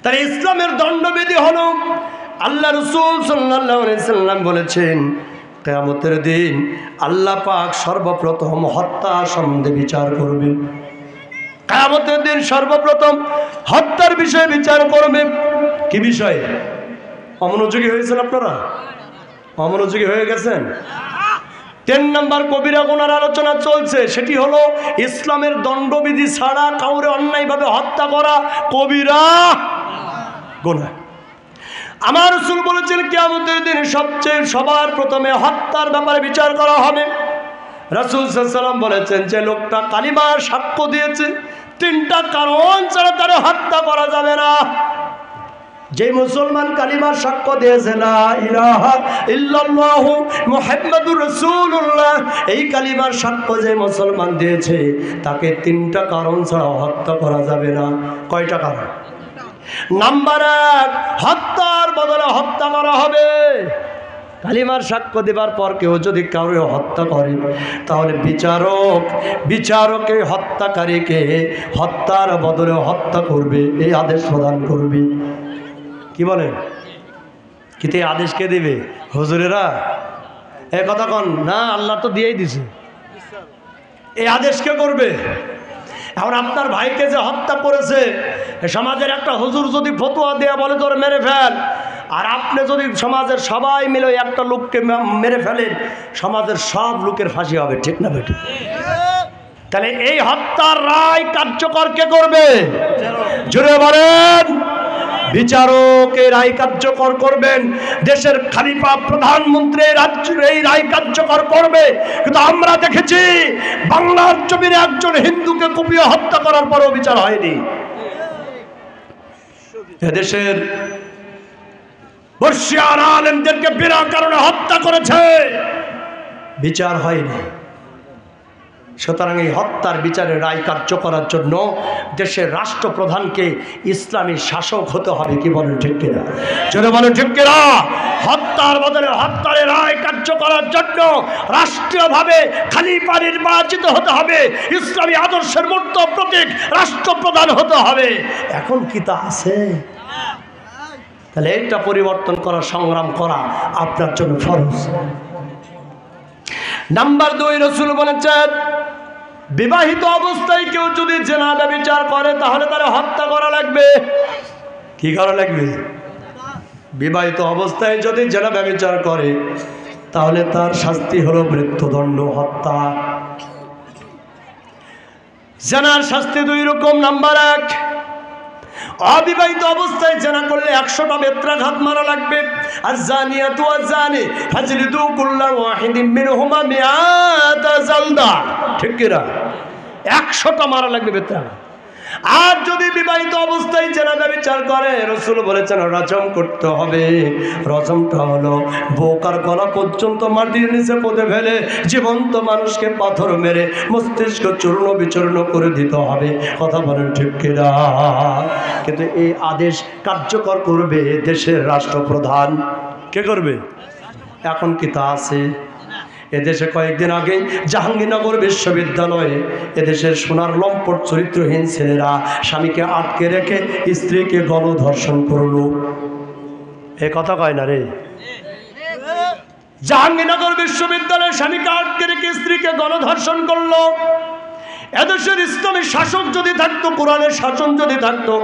তার ইসলামের দণ্ডবিধি হলো, আল্লাহ রাসূল সাল্লাল্লাহু আলাইহি সাল্লাম বলেছেন, কিয়ামতের দিন আল্লাহ পাক সর্বপ্রথম হত্যা সম্বন্ধে বিচার করবেন। কিয়ামতের দিন সর্বপ্রথম হত্যার বিষয়ে বিচার করবেন। কি বিষয়ে? অমনোযোগী হয়েছেন আপনারা? অমনোযোগী হয়ে গেছেন? 3 নম্বর কবিরা গুনার আলোচনা চলছে, সেটি হলো ইসলামের দণ্ডবিধি ছাড়া কাউরে অন্যায়ভাবে হত্যা করা কবিরা গুনাহ। আমার রাসূল বলেছেন, কিয়ামতের দিন সবার প্রথমে হত্যার ব্যাপারে বিচার করা হবে। রাসূল সাল্লাল্লাহু আলাইহি ওয়াসাল্লাম বলেছেন, যে লোকটা কালিমার সাক্ষ্য দিয়েছে 3টা কারণ ছাড়া তার হত্যা করা যাবে না। যে মুসলমান কালিমার সাক্ষ্য দিয়েছে, লা ইলাহা ইল্লাল্লাহু মুহাম্মাদুর রাসূলুল্লাহ, এই কালিমার সাক্ষ্য যে মুসলমান দিয়েছে তাকে 3টা কারণ ছাড়া হত্যা করা যাবে না। কয়টা কারণ? নাম্বার 1, হত্যার বদলে হত্যা করা হবে। কালিমার সাক্ষ্য দেবার পর কেউ যদি কাউকে হত্যা করে, তাহলে বিচারকে হত্যাকারীকে হত্যার বদলে হত্যা করবে, এই আদেশ প্রদান করবে। কি বলেন? কিন্তু এই আদেশ কে দেবে? হুজুরেরা? এ কথা কন না, আল্লাহ তো দিয়েই দিছে। এই আদেশ কে করবে? এখন আপনার ভাইকে যে হত্যা করেছে, সমাজের একটা হুজুর যদি ফতোয়া দেয়া বলে তোর মেরে ফেল, আর আপনি যদি সমাজের সবাই মিলে একটা লোককে মেরে ফেলেন, সমাজের সব লোকের ফাঁসি হবে। ঠিক না বেটি? তাহলে এই হত্যার রায় কার্যকর কে করবে? জোরে বলেন। বিচারক এই রায় কার্যকর করবেন। দেশের খলিফা প্রধানমন্ত্রী এই রায় কার্যকর করবে। কিন্তু আমরা দেখেছি বাংলার জমিনে একজন হিন্দুকে কুপিয়ে হত্যা করার পরও বিচার হয়নি। এদেশের বর্ষিয়ান আলেমদেরকে বিনা কারণে হত্যা করেছে, বিচার হয়নি। সুতরাং এই হত্যার বিচারের রায় কার্য করার জন্য দেশের রাষ্ট্রপ্রধানকে ইসলামী শাসক হতে হবে। কি বলেন ঠিক কিনা? জোরে বলেন ঠিক কিনা? হত্যার বদলে হত্যার রায় কার্য করার জন্য রাষ্ট্রীয়ভাবে খলিফা নির্বাচিত হতে হবে, ইসলামী আদর্শের মূর্ত প্রতীক রাষ্ট্রপ্রধান হতে হবে। এখন কি তা আছে? তাহলে এটা পরিবর্তন করার সংগ্রাম করা আপনার জন্য ফরজ। নাম্বার 2, রাসূল বলেছেন, বিবাহিত অবস্থায় কেউ যদি জিনা ব্যভিচার করে তাহলে তার হত্যা করা লাগবে। কি করা লাগবে? বিবাহিত অবস্থায় যদি জিনা ব্যভিচার করে তাহলে তার শাস্তি হলো মৃত্যুদণ্ড, হত্যা। জেনার শাস্তি দুই রকম। নাম্বার 1, অবিবাহিত অবস্থায় জেনা করলে 100টা বেত্রাঘাত মারা লাগবে। আয-যানিয়াতু ওয়াজ-যানি ফাজলিদু কুল্লা ওয়াহিদিন মিনহুমা মিআতা জালদা। ঠিক কি না? 100টা মারা লাগবে বেত্রাঘাত। আর যদি বিবাহিত অবস্থায় জেনা ব্যভিচার করে, রাসূল বলেছেন রজম করতে হবে। রজমটা হলো বোকার গলা পর্যন্ত মাটির নিচে পুঁতে ফেলে জীবন্ত মানুষকে পাথর মেরে মস্তিষ্ক চূর্ণ বিচূর্ণ করে দিতে হবে। কথা বলেন ঠিক কিনা? কিন্তু এই আদেশ কার্যকর করবে দেশের রাষ্ট্রপ্রধান। কে করবে? এখন কি তা আছে? এদেশে কয়েকদিন আগে জাহাঙ্গীরনগর বিশ্ববিদ্যালয়ে এদেশের সোনার লম্পট চরিত্রহীন ছেলেরা স্বামীকে আটকে রেখে স্ত্রীকে গণধর্ষণ করলো। এ কথা কয় না রে। জাহাঙ্গীরনগর বিশ্ববিদ্যালয়ে স্বামীকে আটকে রেখে স্ত্রীকে গণধর্ষণ করলো। এদেশের ইসলামী শাসক যদি থাকতো, কোরআনের শাসন যদি থাকতো,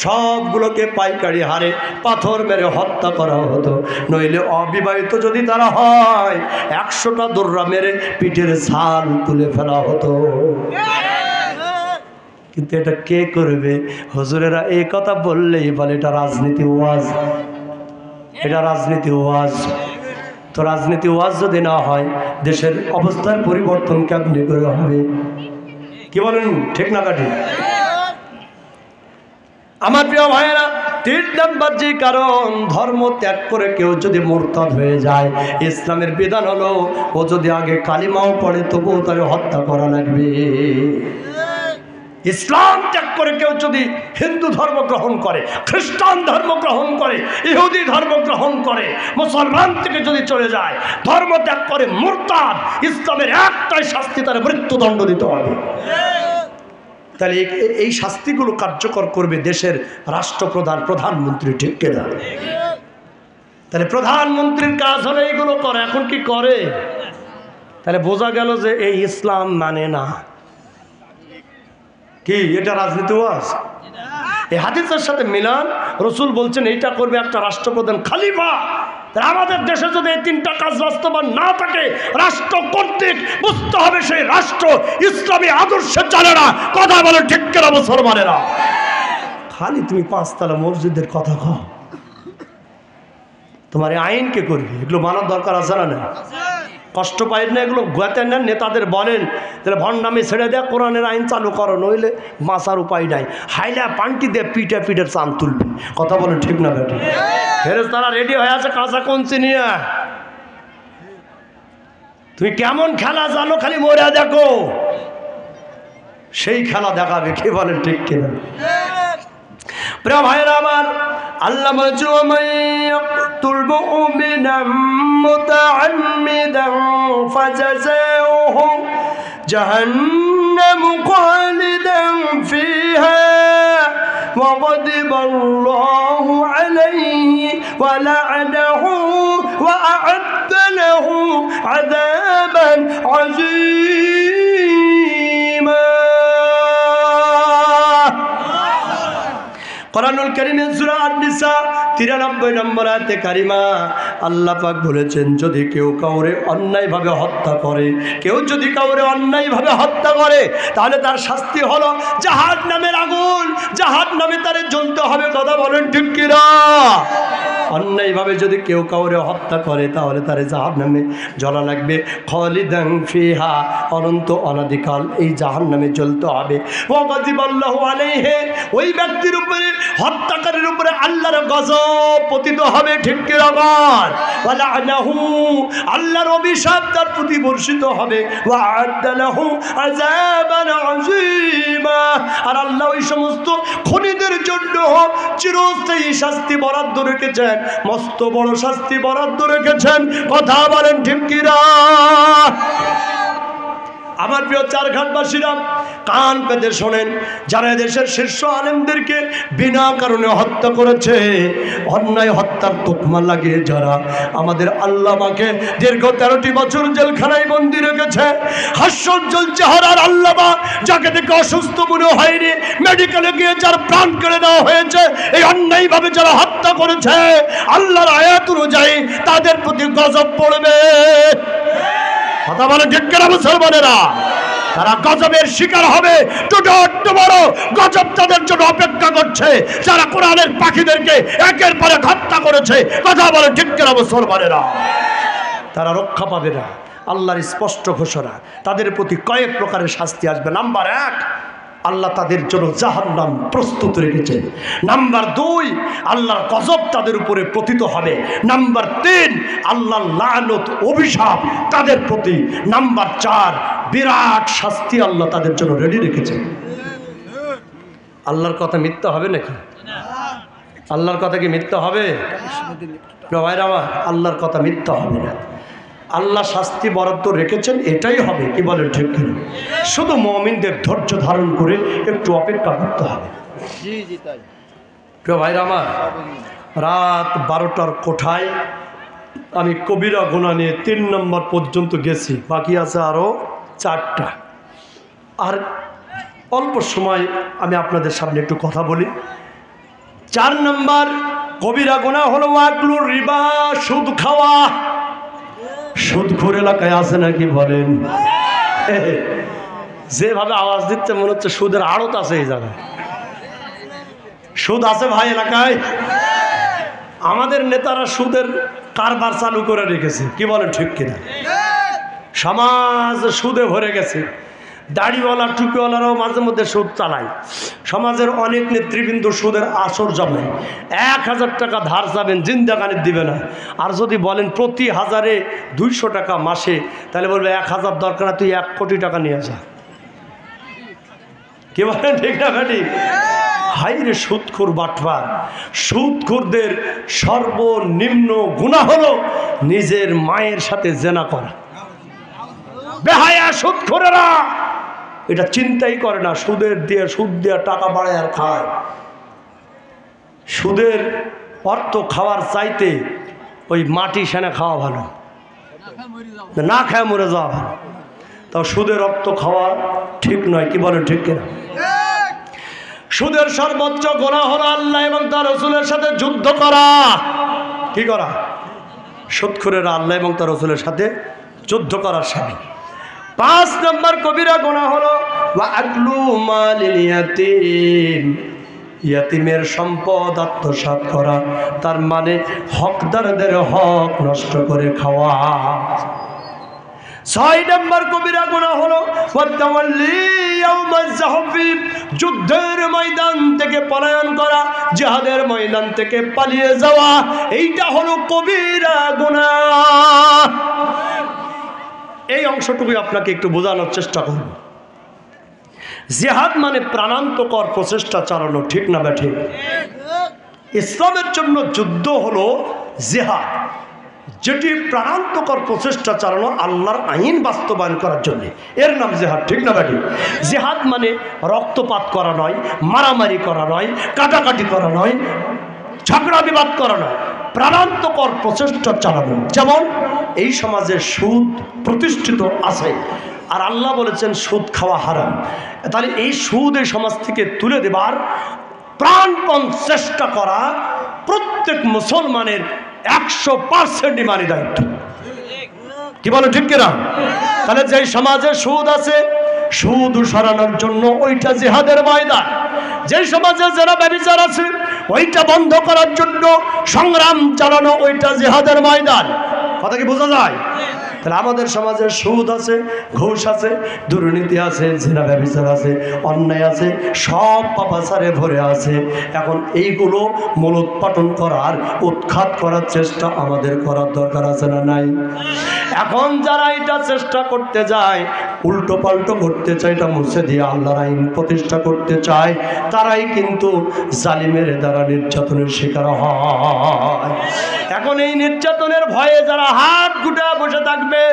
সবগুলোকে পাইকারি হারে পাথর মেরে হত্যা করা হতো। নইলে অবিবাহিত যদি তারা হয় 100টা দৌড়া মেরে পিঠের ছাল তুলে ফেলা হতো। কিন্তু এটা কে করবে? হুজুরেরা এই কথা বললেই বলে এটা রাজনীতি ওয়াজ, এটা রাজনীতি ওয়াজ। তো রাজনীতি ওয়াজ যদি না হয় দেশের অবস্থার পরিবর্তন কেমনি করে হবে? কি বলেন? ঠিক না কাটি? আমার প্রিয় ভাইয়েরা, 3 নাম্বার যে কারণ, ধর্ম ত্যাগ করে কেউ যদি মুরতাদ হয়ে যায়, ইসলামের বিধান হলো ও যদি আগে কালিমাও পড়ে তবুও তাকে হত্যা করা লাগবে। ইসলাম ত্যাগ করে কেউ যদি হিন্দু ধর্ম গ্রহণ করে, খ্রিস্টান ধর্ম গ্রহণ করে, ইহুদি ধর্ম গ্রহণ করে, মুসলমান থেকে যদি চলে যায়, ধর্ম ত্যাগ করে মুরতাদ, ইসলামের একটাই শাস্তি, তার মৃত্যুদণ্ড দিতে হবে। তাহলে এই শাস্তিগুলো কার্যকর করবে দেশের রাষ্ট্রপ্রধান, প্রধানমন্ত্রী। ঠিক কিনা? তাহলে প্রধানমন্ত্রীর কাজ হলো এইগুলো করে। এখন কি করে? তাহলে বোঝা গেল যে এই ইসলাম মানে না। কি এটা রাজনীতি ওয়াজ? এই হাদিসের সাথে মিলান। রাসূল বলছেন এইটা করবে একটা রাষ্ট্রপ্রধান, খলিফা। আমাদের দেশে যদি এই 3টা কাজ বাস্তবায়ন না থাকে, রাষ্ট্র কর্তৃক বুঝতে হবে সেই রাষ্ট্র ইসলামী আদর্শে চলে না। কথা বলে ঠিক কিনা মুসলমানেরা? খালি তুমি 5 তলা মসজিদের কথা কও, তোমার আইন কে করবে? এগুলো মানার দরকার আছে না? কষ্ট পাই না এগুলো? গোয়াতে নেন, নেতাদের বলেন তাহলে ভণ্ডামি ছেড়ে দেয়, কোরআনের আইন চালু করো, নইলে বাঁচার উপায় নাই। হাইলা পান্টি দিয়ে পিঠে পিঠের চান তুলবি। কথা বলেন ঠিক না বেটি? ফেরেশতারা রেডি হয়ে আছে কাঁচা কঞ্চি নিয়ে। তুমি কেমন খেলা জানো, খালি মরে দেখো, সেই খেলা দেখাবে। কে বলেন ঠিক কিনা? প্রিয় ভাইরা আমার, আল্লাহ বলেছেন মাইয়াকুতুল মুমিনাম মুতাআম্মিদান ফাজাযাউহু জাহান্নামু খালিদান ফিহা ওয়া গাদিবাল্লাহু আলাইহি ওয়া লা'নাহু ওয়া আ'আদ্দা লাহু আযাবান আযীমা। কোরআনুল কারীমের সূরা আন-নিসা 93 নম্বর আয়াতে কারিমা আল্লাহ পাক বলেছেন, যদি কেউ কাউরে অন্যায়ভাবে হত্যা করে, কেউ যদি কাউরে অন্যায়ভাবে হত্যা করে, তাহলে তার শাস্তি হলো জাহান্নামের আগুন, জাহান্নামে তারে জ্বলতে হবে। কথা বলেন ঠিক কি না? অন্যায়ভাবে যদি কেউ কাউরে হত্যা করে তাহলে তারে জাহান্নামে জ্বলা লাগবে। খালিদান ফিহা, অনন্ত অনাদিকাল এই জাহান্নামে জ্বলতে হবে। ওয়া গাযিবাল্লাহু আলাইহি, ওই ব্যক্তির উপরে, হত্যাকারীর উপরে আল্লাহর গজব পতিত হবে। ঠিক কি না? ওয়া লা'নাহু, আল্লাহর অভিশাপ তার প্রতি বর্ষিত হবে। ওয়া আ'আদ্দা লাহু আযাবান আযীমা, আর আল্লাহ ওই সমস্ত খুনিদের জন্য চিরস্থায়ী শাস্তি বরাদ্দ রেখেছেন, মস্ত বড় শাস্তি বরাদ্দ রেখেছেন। কথা বলেন ঠিক কি না? আমার প্রিয় চারঘাটবাসীরা, কান পেতে শোনেন, যারা দেশের শীর্ষ আলেমদেরকে বিনা কারণে হত্যা করেছে, অন্যায় হত্যার তোকমা লাগিয়ে যারা আমাদের আল্লামাকে দীর্ঘ 13টি বছর জেলখানায় বন্দী রেখেছে, হাস্যোজ্জ্বল চেহারার আল্লামা, যাকে দেখে অসুস্থ মনে হয়নি, মেডিকেলে গিয়ে যার প্রাণ কেড়ে দেওয়া হয়েছে, এই অন্যায়ভাবে যারা হত্যা করেছে, আল্লাহর আয়াতুল অনুযায়ী তাদের প্রতি গজব পড়বে। কথা বলে ঠিক কিনা মুসলমানেরা? তারা গজবের শিকার হবে। বড় গজব তাদের জন্য অপেক্ষা করছে, যারা কোরআনের পাখিদেরকে একের পর এক হত্যা করেছে। কথা বলে ঠিক কিনা মুসলমানেরা? তারা রক্ষা পাবে না। আল্লাহর স্পষ্ট ঘোষণা, তাদের প্রতি কয়েক প্রকারের শাস্তি আসবে। নাম্বার 1, আল্লাহ তাদের জন্য জাহান্নাম প্রস্তুত রেখেছেন। নাম্বার 2, আল্লাহর গজব তাদের উপরে পতিত হবে। নাম্বার 3, আল্লাহর লানত অভিশাপ তাদের প্রতি। নাম্বার 4, বিরাট শাস্তি আল্লাহ তাদের জন্য রেডি রেখেছেন। আল্লাহর কথা মিথ্যা হবে নাকি? আল্লাহর কথা কি মিথ্যা হবে? ভাইরা আমার, আল্লাহর কথা মিথ্যা হবে না। আল্লাহ শাস্তি বরাদ্দ রেখেছেন, এটাই হবে। কি বলেন ঠিক কিনা? শুধু মুমিনদের ধৈর্য ধারণ করে একটু অপেক্ষা করতে হবে। প্রিয় ভাইরা আমার, রাত 12টার কোঠায় আমি কবিরা গুনাহ নিয়ে 3 নম্বর পর্যন্ত গেছি, বাকি আছে আরও 4টা। আর অল্প সময় আমি আপনাদের সামনে একটু কথা বলি। 4 নম্বর কবিরা গুনাহ হলো ওয়াকলুর রিবা, সুদ খাওয়া। সুদখোর এলাকায় আছে নাকি বলেন? যেভাবে আওয়াজ দিচ্ছে মনে হচ্ছে সুদের আড়ত আছে এই জায়গায়। সুদ আছে ভাই এলাকায়? আমাদের নেতারা সুদের কারবার চালু করে রেখেছে। কি বলেন ঠিক কিনা? সমাজ সুদে ভরে গেছে। দাড়িওয়ালা টুপিওয়ালারাও মাঝে মধ্যে সুদ চালায়। সমাজের অনেক নেতৃবৃন্দ সুদের আসর জমে। 1000 টাকা ধার যাবেন, জিন্দাগানি দিবে না। আর যদি বলেন প্রতি 1000-এ 200 টাকা মাসে, তাহলে বলবে 1000 দরকার না, তুই 1 কোটি টাকা নিয়ে যা। কি বলেন ঠিক না ভাই? হাইরে সুদখোর বাটপার। সুদখোরদের সর্বনিম্ন গুনাহ হলো নিজের মায়ের সাথে জেনা করা। বেহায়া সুদখোরেরা এটা চিন্তাই করে না। সুদ দিয়ে টাকা বাড়ায় আর খায়। সুদের অর্থ খাওয়ার চাইতে ওই মাটি সেনা খাওয়া ভালো, না খায় মরে যাওয়া ভালো। তাও সুদের অর্থ খাওয়া ঠিক নয়। কি বলে ঠিক কিনা? সুদের সর্বোচ্চ গুনাহ হলো আল্লাহ এবং তার রাসূলের সাথে যুদ্ধ করা। কি করা? সুদখোরেরা আল্লাহ এবং তার রাসূলের সাথে যুদ্ধ করার সামিল। 5 নম্বর কবিরা গুনাহ হলো ওয়াকলু মালিল ইয়াতীম, ইয়াতীমের সম্পদ আত্মসাৎ করা, তার মানে হকদারদের হক নষ্ট করে খাওয়া। 6 নম্বর কবিরা গুনাহ হলো ওয়াতাওয়াল্লি ইয়াউমাজ যাহফি, যুদ্ধের ময়দান থেকে পলায়ন করা, জিহাদের ময়দান থেকে পালিয়ে যাওয়া। এইটা হলো কবিরা গুনাহ। এই অংশটুকু আপনাকে একটু বোঝানোর চেষ্টা করব। জিহাদ মানে প্রাণান্তকর প্রচেষ্টা চালানো। ঠিক না ব্যাঠিক? ইসলামের জন্য যুদ্ধ হলো জিহাদ, যেটি প্রাণান্তকর প্রচেষ্টা চালানো আল্লাহর আইন বাস্তবায়ন করার জন্য। এর নাম জিহাদ। ঠিক না ব্যাঠিক? জিহাদ মানে রক্তপাত করা নয়, মারামারি করা নয়, কাটাকাটি করা নয়, ঝগড়া বিবাদ করা নয়, প্রাণান্তকর প্রচেষ্টা চালানো। যেমন এই সমাজে সুদ প্রতিষ্ঠিত আছে, আর আল্লাহ বলেছেন সুদ খাওয়া হারাম। তাহলে এই সুদ এই সমাজ থেকে তুলে দেবার প্রাণপণ চেষ্টা করা প্রত্যেক মুসলমানের 100% ইমানি দায়িত্ব। কি বলো ঠিক কিনা? তাহলে যে সমাজে সুদ আছে, সুদ সরানোর জন্য ওইটা জিহাদের ময়দান। যে সমাজে যারা ব্যভিচার আছে, ওইটা বন্ধ করার জন্য সংগ্রাম চালানো, ওইটা জিহাদের ময়দান। কথা কি বোঝা যায়? তাহলে আমাদের সমাজে সুদ আছে, ঘুষ আছে, দুর্নীতি আছে, জিনা ব্যভিচার আছে, অন্যায় আছে, সব পাপাচারে ভরে আছে। এখন এইগুলো মূলোৎপাটন করার, উৎখাত করার চেষ্টা আমাদের করার দরকার আছে না নাই? এখন যারা এটা চেষ্টা করতে যায়, উল্টো পাল্টো করতে চায়, এটা মুছে দিয়ে আল্লাহর আইন প্রতিষ্ঠা করতে চায়, তারাই কিন্তু জালিমের দ্বারা নির্যাতনের শিকার হয়। এখন এই নির্যাতনের ভয়ে যারা হাত গুটা বসে থাকবে,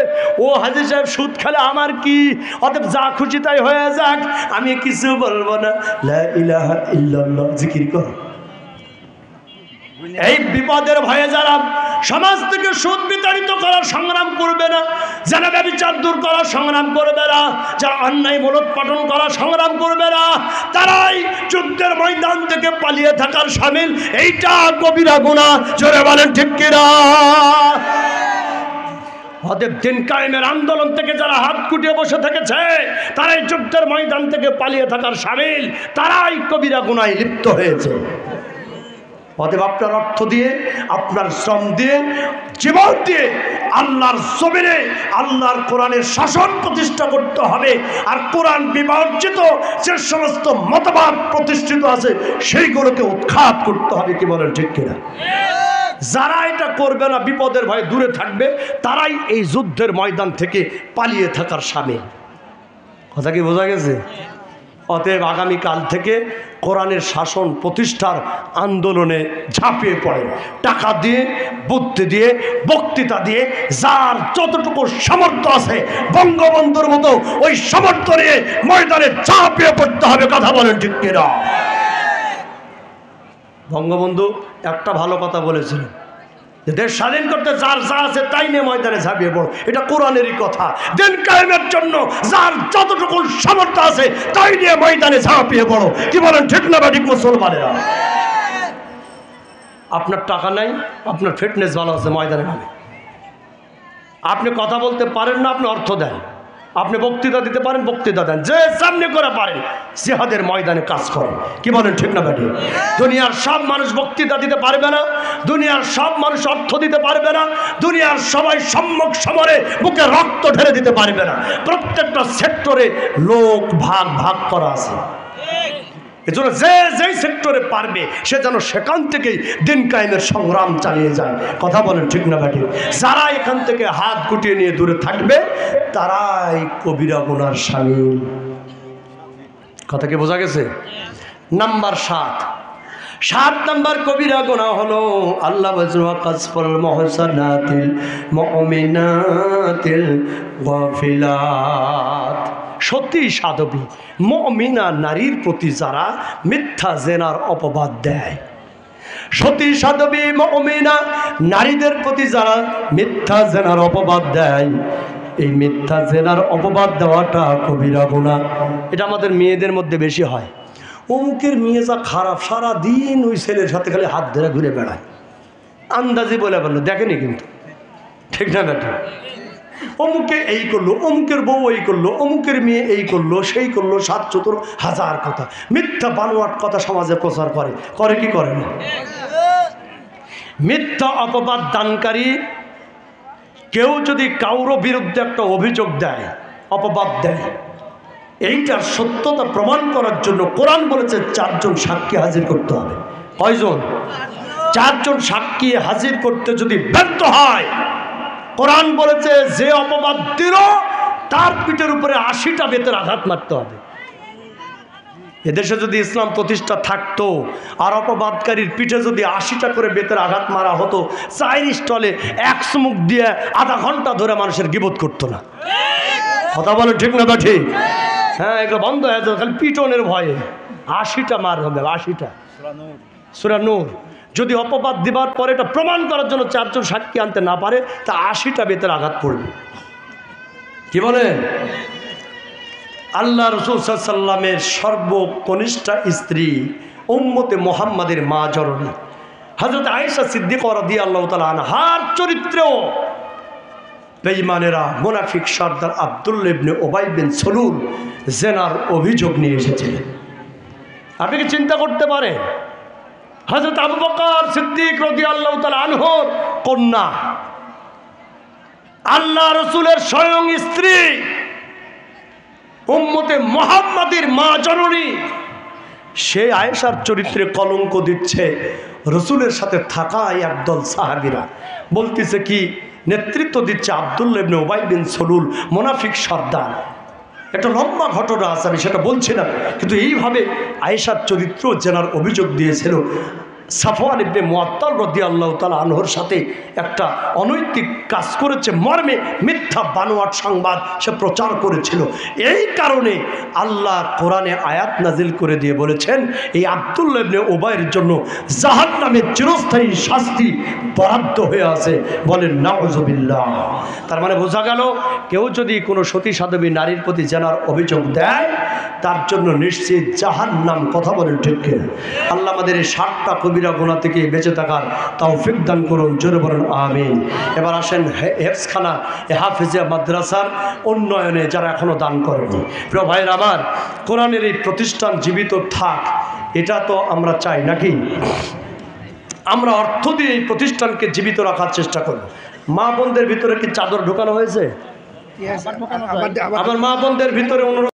ও হাজী সাহেব সুদ খেলে আমার কি, অতএব যা খুশি তাই হয়ে যাক, আমি কিছু বলবো না, লা ইলাহা ইল্লাল্লাহ জিকির করো। এই বিপদের ভয়ে যারা সমাজ থেকে সুদ বিতাড়িত করার সংগ্রাম করবে না, যারা ব্যভিচার দূর করার সংগ্রাম করবে না, যারা অন্যায় মূলোৎপাটন করার সংগ্রাম করবে না, তারাই যুদ্ধের ময়দান থেকে পালিয়ে থাকার শামিল। এইটা কবিরা গুনাহ। জোরে বলেন ঠিক কিনা? অতএব দিন কায়েমের আন্দোলন থেকে যারা হাত কুটিয়ে বসে থেকেছে, তারাই যুদ্ধের ময়দান থেকে পালিয়ে থাকার শামিল, তারাই কবিরা গুনাহে লিপ্ত হয়েছে। অতএব আপনার অর্থ দিয়ে, আপনার শ্রম দিয়ে, জীবন দিয়ে আল্লাহর জমিনে আল্লাহর কোরআনের শাসন প্রতিষ্ঠা করতে হবে। আর কোরআন বিবর্জিত যে সমস্ত মতবাদ প্রতিষ্ঠিত আছে সেইগুলোকে উৎখাত করতে হবে। কি বলেন ঠিক কিনা? যারা এটা করবে না, বিপদের ভয়ে দূরে থাকবে, তারাই এই যুদ্ধের ময়দান থেকে পালিয়ে থাকার শামিল। কথা কি বোঝা গেছে? অতএব আগামীকাল থেকে কোরআনের শাসন প্রতিষ্ঠার আন্দোলনে ঝাঁপিয়ে পড়ে। টাকা দিয়ে, বুদ্ধি দিয়ে, বক্তৃতা দিয়ে, যার যতটুকু সামর্থ্য আছে বঙ্গবন্ধুর মতো ওই সামর্থ্য নিয়ে ময়দানে ঝাঁপিয়ে পড়তে হবে। কথা বলেন ঠিক কিনা? বঙ্গবন্ধু একটা ভালো কথা বলেছিলেন, দেশ স্বাধীন করতে যার যা আছে তাই নিয়ে ময়দানে ঝাঁপিয়ে পড়ো। এটা কোরআনেরই কথা। দিন কায়েমের জন্য যার যতটুকু সামর্থ্য আছে তাই নিয়ে ময়দানে ঝাঁপিয়ে পড়ো। কি বলেন ঠিক না ঠিক মুসলমানেরা? আপনার টাকা নাই, আপনার ফিটনেস ভালো আছে, ময়দানে নামে। আপনি কথা বলতে পারেন না, আপনি অর্থ দেন। আপনি বক্তৃতা দিতে পারেন, বক্তৃতা দেন। যে সামনে করে পারেন জিহাদের ময়দানে কাজ করেন। কি বলেন ঠিক না ব্যাটি? দুনিয়ার সব মানুষ বক্তৃতা দিতে পারবে না, দুনিয়ার সব মানুষ অর্থ দিতে পারবে না, দুনিয়ার সবাই সম্মুখ সমরে বুকে রক্ত ঢেলে দিতে পারবে না। প্রত্যেকটা সেক্টরে লোক ভাগ ভাগ করা আছে। এজন্য যে যেই সেক্টরে পারবে সে যেন সেখান থেকেই দিন কায়েমের সংগ্রাম চালিয়ে যায়। কথা বলেন ঠিক না ব্যাটি? যারা এখান থেকে হাত গুটিয়ে নিয়ে দূরে থাকবে তারাই কবিরা গুনার শামিল। কথা কি বোঝা গেছে? নাম্বার 7 নাম্বার কবিরা গুনাহ হলো আল্লাহ কাসফুল মুহসানাতিল মুমিনাতিল গাফিলাত। সতী সাধবী মুমিনা নারীর প্রতি যারা মিথ্যা জেনার অপবাদ দেয়, সতী সাধবী মুমিনা নারীদের প্রতি যারা মিথ্যা জেনার অপবাদ দেয়, এই মিথ্যা জেনার অপবাদ দেওয়াটা কবিরা গুনাহ। এটা আমাদের মেয়েদের মধ্যে বেশি হয়। অমুকের মেয়ে যা খারাপ, সারা দিন ওই ছেলের সাথে খালি হাত ধরে ঘুরে বেড়ায়, আন্দাজি বলে বললো, দেখেনি কিন্তু ঠিক না বেটা? অমুকে এই করলো, অমুকের বউ এই করলো, অমুকের মেয়ে এই করলো, সেই করলো, ৭,৭০,০০০ কথা, মিথ্যা বানোয়াট কথা সমাজে প্রচার করে। করে কি করে না? মিথ্যা অপবাদ দানকারী কেউ যদি কারো বিরুদ্ধে একটা অভিযোগ দেয়, অপবাদ দেয়, এইটার সত্যতা প্রমাণ করার জন্য কোরআন বলেছে 4 জন সাক্ষী হাজির করতে হবে। কয়জন? 4 জন সাক্ষী হাজির করতে যদি ব্যর্থ হয়, কোরআন বলেছে যে অপবাদ দিল তার পিঠের উপরে 80টা বেতের আঘাত মারতে হবে। এদেশে যদি ইসলাম প্রতিষ্ঠা থাকতো আর অপবাদকারীর পিঠে যদি 80টা করে বেতের আঘাত মারা হতো, চায়ের স্টলে 1 চুমুক দিয়ে আধা ঘন্টা ধরে মানুষের গীবত করতো না। কথা বলো ঠিক না বা ঠিক? হ্যাঁ, এগুলো বন্ধ হয়ে যাবে খালি পিটনের ভয়ে। 80টা মার হবে, 80টা। সূরা নূর। যদি অপবাদ দিবার পরে এটা প্রমাণ করার জন্য 4 জন সাক্ষী আনতে না পারে, তা 80টা বেতের আঘাত পড়বে। কি বলেন? আল্লাহ রাসূল সাল্লাল্লাহু আলাইহি ওয়াসাল্লামের সর্বকনিষ্ঠ স্ত্রী উম্মতে মুহাম্মাদের মা জননী হযরত আয়েশা সিদ্দিকা রাদিয়াল্লাহু তাআলা আনহার চরিত্রেও বেঈমানেরা মুনাফিক সর্দার আব্দুল্লাহ ইবনে উবাই বিন সলুল জেনার অভিযোগ নিয়ে এসেছিলেন। আপনি কি চিন্তা করতে পারেন? হযরত আবু বকর সিদ্দিক রাদিয়াল্লাহু তাআলা আনহুর কন্যা, আল্লাহ রাসূলের স্বয়ং স্ত্রী, উম্মতে মুহাম্মাদের মা জননী, সে আয়েশার চরিত্রে কলঙ্ক দিচ্ছে। রসুলের সাথে থাকা একদল সাহাবীরা বলতেছে কি, নেতৃত্ব দিচ্ছে আব্দুল্লাহ ইবনে উবাই বিন সলুল, মুনাফিক সর্দার। একটা লম্বা ঘটনা আছে, আমি সেটা বলছি না, কিন্তু এইভাবে আয়েশার চরিত্র জেনার অভিযোগ দিয়েছিল। সাফওয়ান ইবনে মুআত্তাল রাদিয়াল্লাহু তাআলা আনহুর সাথে একটা অনৈতিক কাজ করেছে মর্মে মিথ্যা বানোয়াট সংবাদ সে প্রচার করেছিল। এই কারণে আল্লাহ কোরআনে আয়াত নাজিল করে দিয়ে বলেছেন এই আব্দুল্লাহ ইবনে উবাইয়ের জন্য জাহান্নামের চিরস্থায়ী শাস্তি বরাদ্দ হয়ে আছে। বলেন নাউযুবিল্লাহ। তার মানে বোঝা গেল কেউ যদি কোনো সতী সাধবী নারীর প্রতি জেনার অভিযোগ দেয় তার জন্য নিশ্চিত জাহান্নাম। কথা বলেন ঠিক কি? আল্লাহ আমাদের এই 60টা কবিরা গুনাহ থেকে বেঁচে থাকার তৌফিক দান করুন, জোরে বলেন আমিন। এবার আসেন হেফজখানা হাফেজিয়া মাদ্রাসার উন্নয়নে যারা এখনো দান করেনি। প্রিয় ভাইয়ের আমার, কোরআনের এই প্রতিষ্ঠান জীবিত থাক এটা তো আমরা চাই নাকি? আমরা অর্থ দিয়ে এই প্রতিষ্ঠানকে জীবিত রাখার চেষ্টা করব। মা বোনদের ভিতরে কি চাদর ঢোকানো হয়েছে? আমার মা বোনদের ভিতরে অনুরোধ